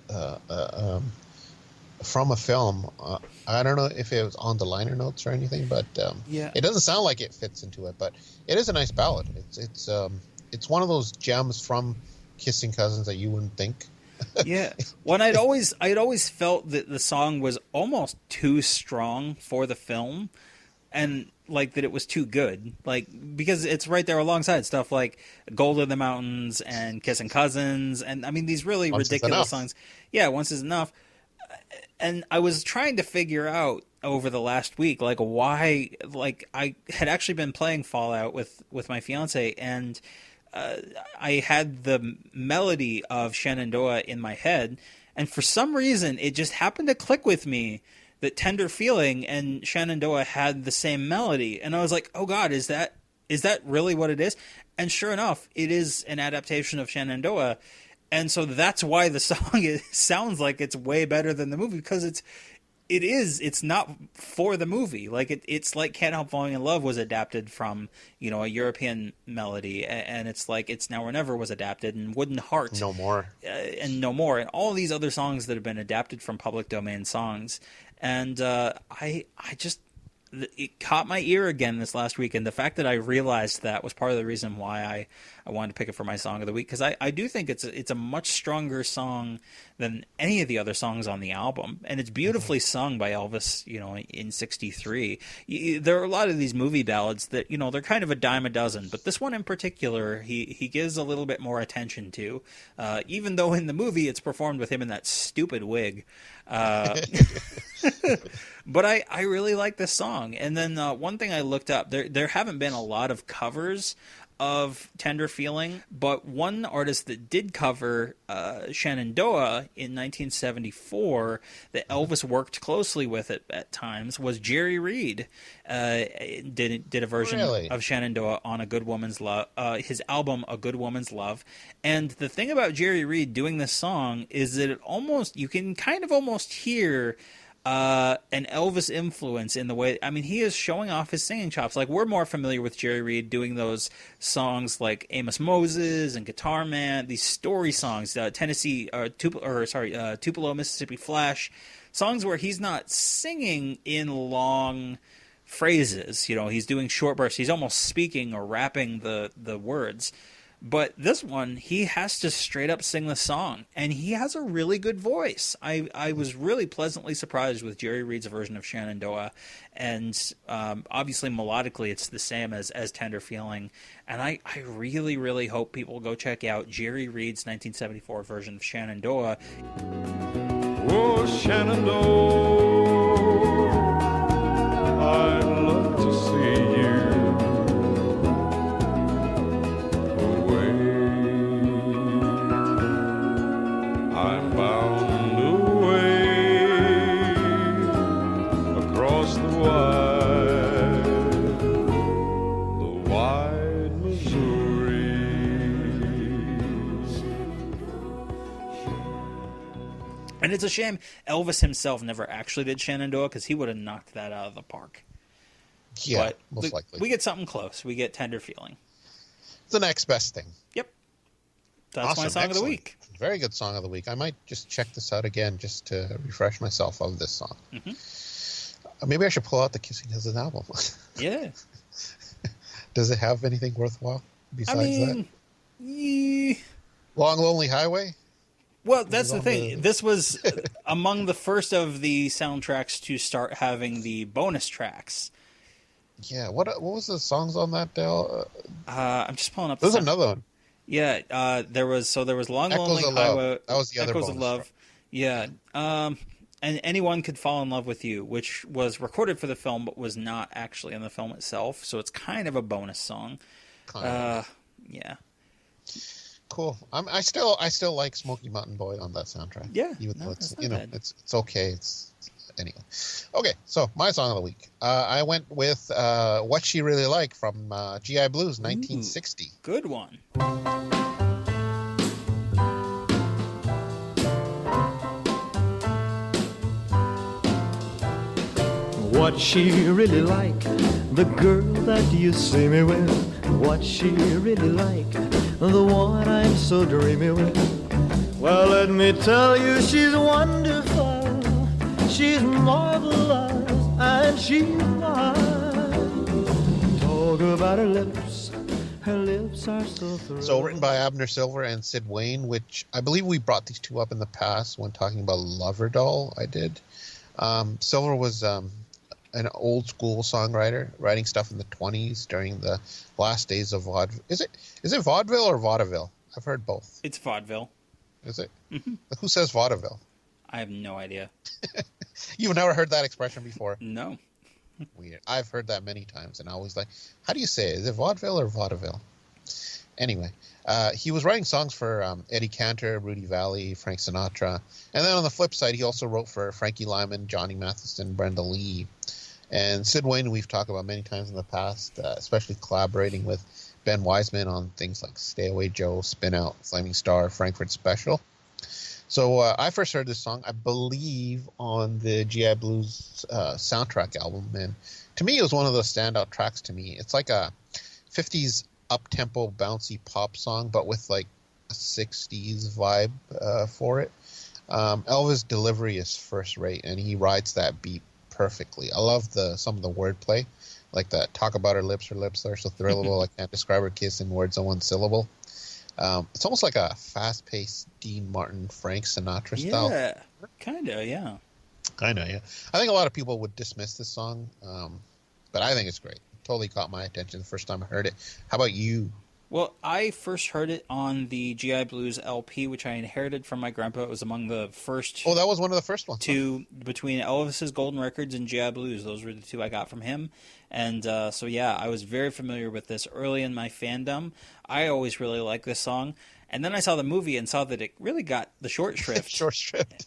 from a film. I don't know if it was on the liner notes or anything, but it doesn't sound like it fits into it. But it is a nice ballad. It's one of those gems from Kissin' Cousins that you wouldn't think. Yeah. Well, I'd always felt that the song was almost too strong for the film, and like that it was too good, like because it's right there alongside stuff like Gold in the Mountains and Kissin' Cousins, and I mean these really ridiculous songs. Yeah, Once Is Enough. And I was trying to figure out over the last week, like why, like I had actually been playing Fallout with my fiance, and I had the melody of Shenandoah in my head, and for some reason it just happened to click with me that Tender Feeling and Shenandoah had the same melody, and I was like, oh God, is that really what it is? And sure enough, it is an adaptation of Shenandoah. And so that's why the song sounds like it's way better than the movie, because It is. It's not for the movie. Like it's like "Can't Help Falling in Love" was adapted from a European melody, and it's like "It's Now or Never" was adapted, and "Wooden Heart" No More, and "No More," and all these other songs that have been adapted from public domain songs. And I just it caught my ear again this last week, and the fact that I realized that was part of the reason why I wanted to pick it for my song of the week, because I do think it's a much stronger song than any of the other songs on the album, and it's beautifully sung by Elvis, in '63. There are a lot of these movie ballads that, they're kind of a dime a dozen, but this one in particular, he gives a little bit more attention to, even though in the movie it's performed with him in that stupid wig. But I really like this song. And then one thing I looked up, there haven't been a lot of covers of Tender Feeling, but one artist that did cover Shenandoah in 1974 that Elvis worked closely with at times was Jerry Reed. Did a version of Shenandoah on A Good Woman's Love, his album A Good Woman's Love. And the thing about Jerry Reed doing this song is that you can kind of almost hear an Elvis influence in the way. I mean, he is showing off his singing chops. Like, we're more familiar with Jerry Reed doing those songs like Amos Moses and Guitar Man, these story songs, Tupelo, Mississippi Flash, songs where he's not singing in long phrases. He's doing short bursts. He's almost speaking or rapping the words. But this one, he has to straight up sing the song, and he has a really good voice. I was really pleasantly surprised with Jerry Reed's version of Shenandoah, and obviously melodically it's the same as Tender Feeling. And I really, really hope people go check out Jerry Reed's 1974 version of Shenandoah. Oh, Shenandoah, I'd love to see you. I'm bound away across the wide Missouri. And it's a shame Elvis himself never actually did Shenandoah, because he would have knocked that out of the park. Yeah, but most likely. We get something close. We get Tender Feeling. The next best thing. Yep. That's awesome. My song Excellent. of the week. Very good song of the week. I might just check this out again just to refresh myself of this song. Mm-hmm. Maybe I should pull out the Kissing Cousin album. Yeah. Does it have anything worthwhile besides that? Yeah. Long Lonely Highway? Well, that's the thing. This was among the first of the soundtracks to start having the bonus tracks. Yeah. What was the songs on that, Dale? I'm just pulling up. There's another one. Yeah, there was Long Echoes Lonely of Highway. Love. That was the other Echoes bonus of Love. track. Yeah. And Anyone Could Fall in Love with You, which was recorded for the film but was not actually in the film itself, so it's kind of a bonus song. Yeah. Cool. I still like Smoky Mountain Boy on that soundtrack. Yeah. Even though it's it's okay. It's anyway. Okay, so my song of the week. I went with What She Really Like from GI Blues, 1960. Good one. What she really like, the girl that you see me with. What she really like, the one I'm so dreamy with. Well, let me tell you, she's wonderful, she's marvelous, and she's mine. Talk about her lips are so thrilled. So written by Abner Silver and Sid Wayne, which I believe we brought these two up in the past when talking about Lover Doll. I did. Silver was an old school songwriter, writing stuff in the 1920s during the last days of vaudeville. Is it vaudeville or vaudeville? I've heard both. It's vaudeville. Is it? Mm-hmm. Who says vaudeville? I have no idea. You've never heard that expression before? No. Weird. I've heard that many times, and I always like, how do you say it? Is it vaudeville or vaudeville? Anyway, he was writing songs for Eddie Cantor, Rudy Valley, Frank Sinatra. And then on the flip side, he also wrote for Frankie Lyman, Johnny Mathison, Brenda Lee. And Sid Wayne, we've talked about many times in the past, especially collaborating with Ben Wiseman on things like Stay Away Joe, Spin Out, Flaming Star, Frankfurt Special. So I first heard this song, I believe, on the GI Blues soundtrack album, and to me, it was one of those standout tracks to me. It's like a 50s up-tempo, bouncy pop song, but with like a 60s vibe for it. Elvis' delivery is first rate, and he rides that beat perfectly. I love some of the wordplay, like that "talk about her lips are so thrillable, I can't describe her kiss in words on one syllable." It's almost like a fast-paced Dean Martin, Frank Sinatra style. Yeah, kind of, yeah. I know, yeah. I think a lot of people would dismiss this song, but I think it's great. Totally caught my attention the first time I heard it. How about you? Well, I first heard it on the GI Blues LP, which I inherited from my grandpa. It was among the first... Oh, that was one of the first ones. Two, between Elvis's Golden Records and GI Blues. Those were the two I got from him. And so, yeah, I was very familiar with this early in my fandom. I always really liked this song. And then I saw the movie and saw that it really got the short shrift,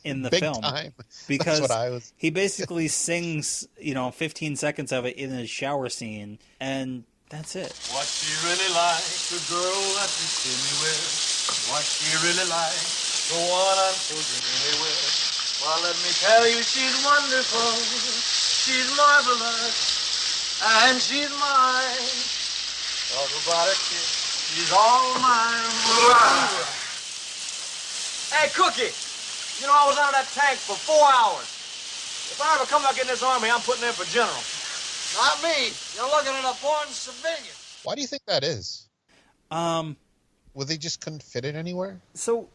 in the Big film. Time. Because That's what I was... he basically sings, 15 seconds of it in his shower scene, and that's it. What she really like, the girl that you see me with. What she really like, the one I'm so dreamy with. Well, let me tell you, she's wonderful, she's marvelous, and she's mine. Talk about a kiss. She's all mine. Hey, Cookie, I was under that tank for 4 hours. If I ever come back in this army, I'm putting in for general. Not me. You're looking at a born civilian. Why do you think that is? Well, they just couldn't fit it anywhere? So,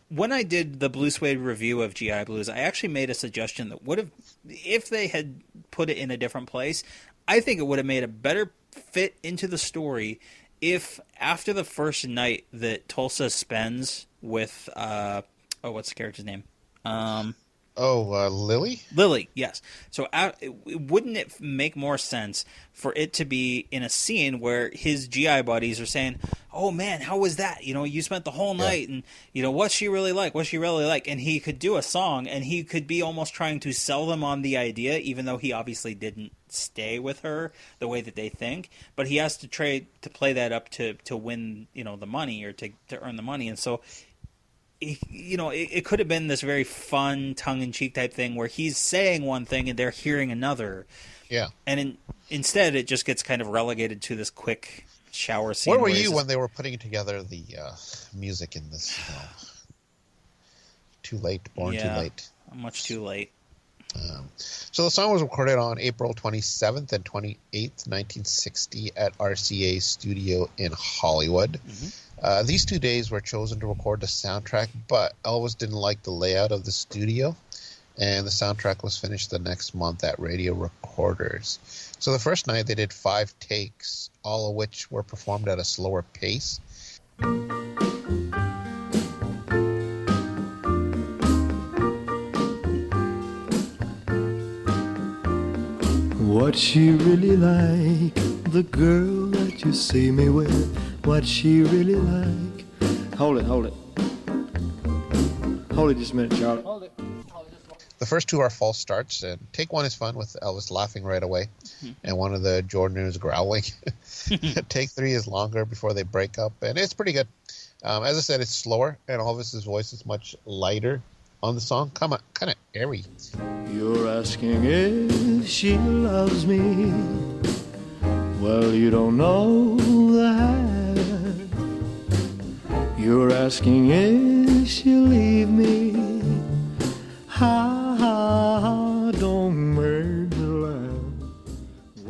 when I did the Blue Suede review of GI Blues, I actually made a suggestion that if they had put it in a different place, I think it would have made a better fit into the story if after the first night that Tulsa spends with what's the character's name? Lily? Lily, yes. So wouldn't it make more sense for it to be in a scene where his GI buddies are saying, "Oh man, how was that? You spent the whole night, and what's she really like? What's she really like?" And he could do a song, and he could be almost trying to sell them on the idea, even though he obviously didn't stay with her the way that they think. But he has to play that up to win, the money, or to earn the money, and so. It could have been this very fun, tongue-in-cheek type thing where he's saying one thing and they're hearing another. Yeah. And instead, it just gets kind of relegated to this quick shower scene. Where were you when they were putting together the music in this? Too late, too late. Much too late. So the song was recorded on April 27th and 28th, 1960 at RCA Studio in Hollywood. Mm-hmm. These 2 days were chosen to record the soundtrack, but Elvis didn't like the layout of the studio, and the soundtrack was finished the next month at Radio Recorders. So the first night they did 5 takes, all of which were performed at a slower pace. What she really like, the girl that you see me with. What she really like. Hold it. Hold it just a minute, Charlie. Hold it. The first 2 are false starts, and take 1 is fun with Elvis laughing right away, and one of the Jordaners growling. Take 3 is longer before they break up, and it's pretty good. As I said, it's slower, and Elvis's voice is much lighter on the song, kind of airy. You're asking if she loves me. Well, you don't know that. You're asking if she'll leave me. Don't make me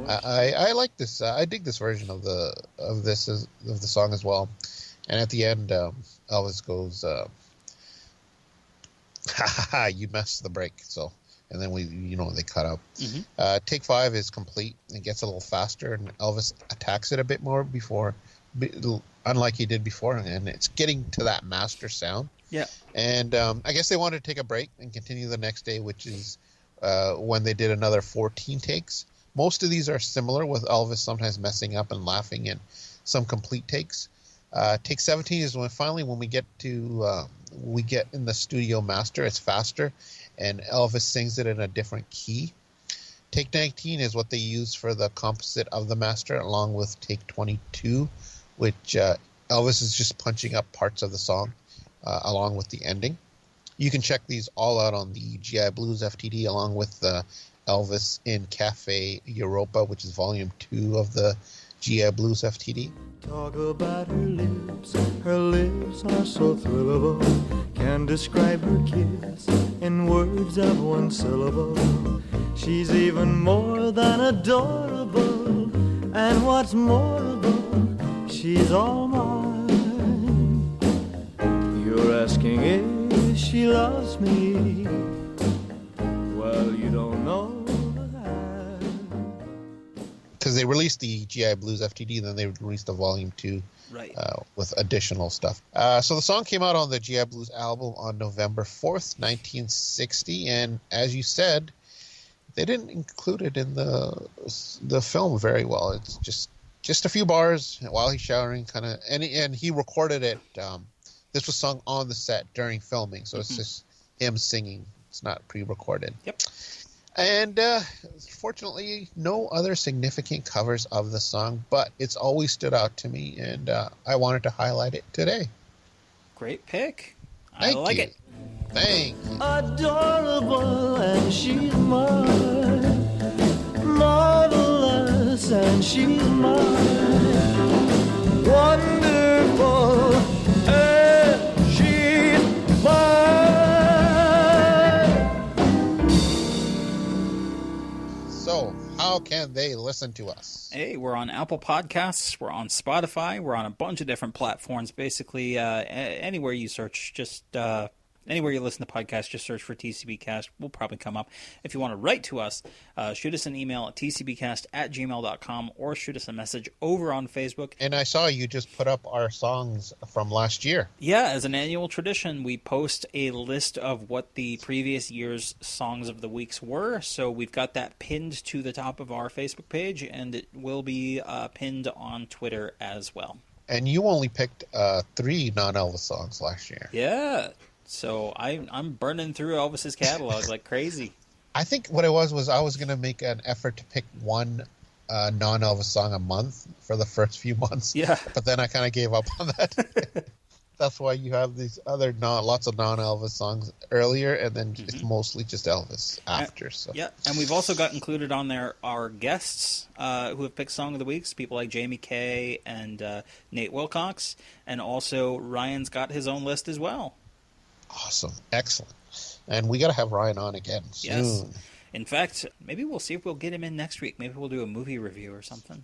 laugh. I like this. I dig this version of the song as well. And at the end, Elvis goes, you messed the break. So, and then they cut out. Mm-hmm. Take 5 is complete. It gets a little faster, and Elvis attacks it a bit more unlike he did before, and it's getting to that master sound. Yeah. And I guess they wanted to take a break and continue the next day, which is when they did another 14 takes. Most of these are similar, with Elvis sometimes messing up and laughing, and some complete takes. Take 17 is when we get to we get in the studio master. It's faster, and Elvis sings it in a different key. Take 19 is what they use for the composite of the master, along with take 22, which Elvis is just punching up parts of the song. along with the ending. You can check these all out on the GI Blues FTD, along with Elvis in Cafe Europa, which is volume 2 of the GI Blues FTD. Talk about her lips are so thrillable. Can describe her kiss in words of one syllable. She's even more than adorable, and what's moreable, she's all mine. You're asking if she loves me. Well, you don't know. Because they released the GI Blues FTD, then they released the Volume 2 with additional stuff. So the song came out on the GI Blues album on November 4th, 1960, and as you said, they didn't include it in the film very well. It's just a few bars while he's showering, kind of, and he recorded it. This was sung on the set during filming, so it's just him singing. It's not pre-recorded. Yep. And fortunately, no other significant covers of the song, but it's always stood out to me, and I wanted to highlight it today. Great pick. I like it. Thank you. Adorable, and she's mine. Marvelous, and she's mine. Wonderful, and she's mine. So, how can they listen to us? Hey, we're on Apple Podcasts, we're on Spotify, we're on a bunch of different platforms. Basically, anywhere you search, anywhere you listen to podcasts, just search for TCBcast. We'll probably come up. If you want to write to us, shoot us an email at tcbcast@gmail.com or shoot us a message over on Facebook. And I saw you just put up our songs from last year. Yeah, as an annual tradition, we post a list of what the previous year's songs of the weeks were. So we've got that pinned to the top of our Facebook page, and it will be pinned on Twitter as well. And you only picked 3 non-Elvis songs last year. Yeah. So I'm burning through Elvis's catalog like crazy. I think what it was I was going to make an effort to pick one non-Elvis song a month for the first few months. Yeah. But then I kind of gave up on that. That's why you have these other lots of non-Elvis songs earlier, and then it's mostly just Elvis after. So yeah, and we've also got included on there our guests who have picked Song of the Weeks, people like Jamie Kay and Nate Wilcox, and also Ryan's got his own list as well. Awesome. Excellent. And we got to have Ryan on again soon. Yes. In fact, maybe we'll see if we'll get him in next week. Maybe we'll do a movie review or something.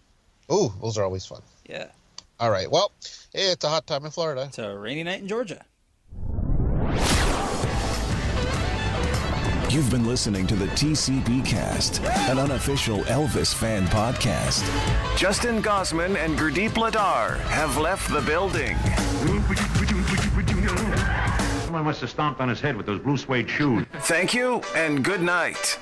Ooh, those are always fun. Yeah. All right. Well, it's a hot time in Florida. It's a rainy night in Georgia. You've been listening to the TCBcast, an unofficial Elvis fan podcast. Justin Gosman and Gurdip Ladar have left the building. Someone must have stomped on his head with those blue suede shoes. Thank you and good night.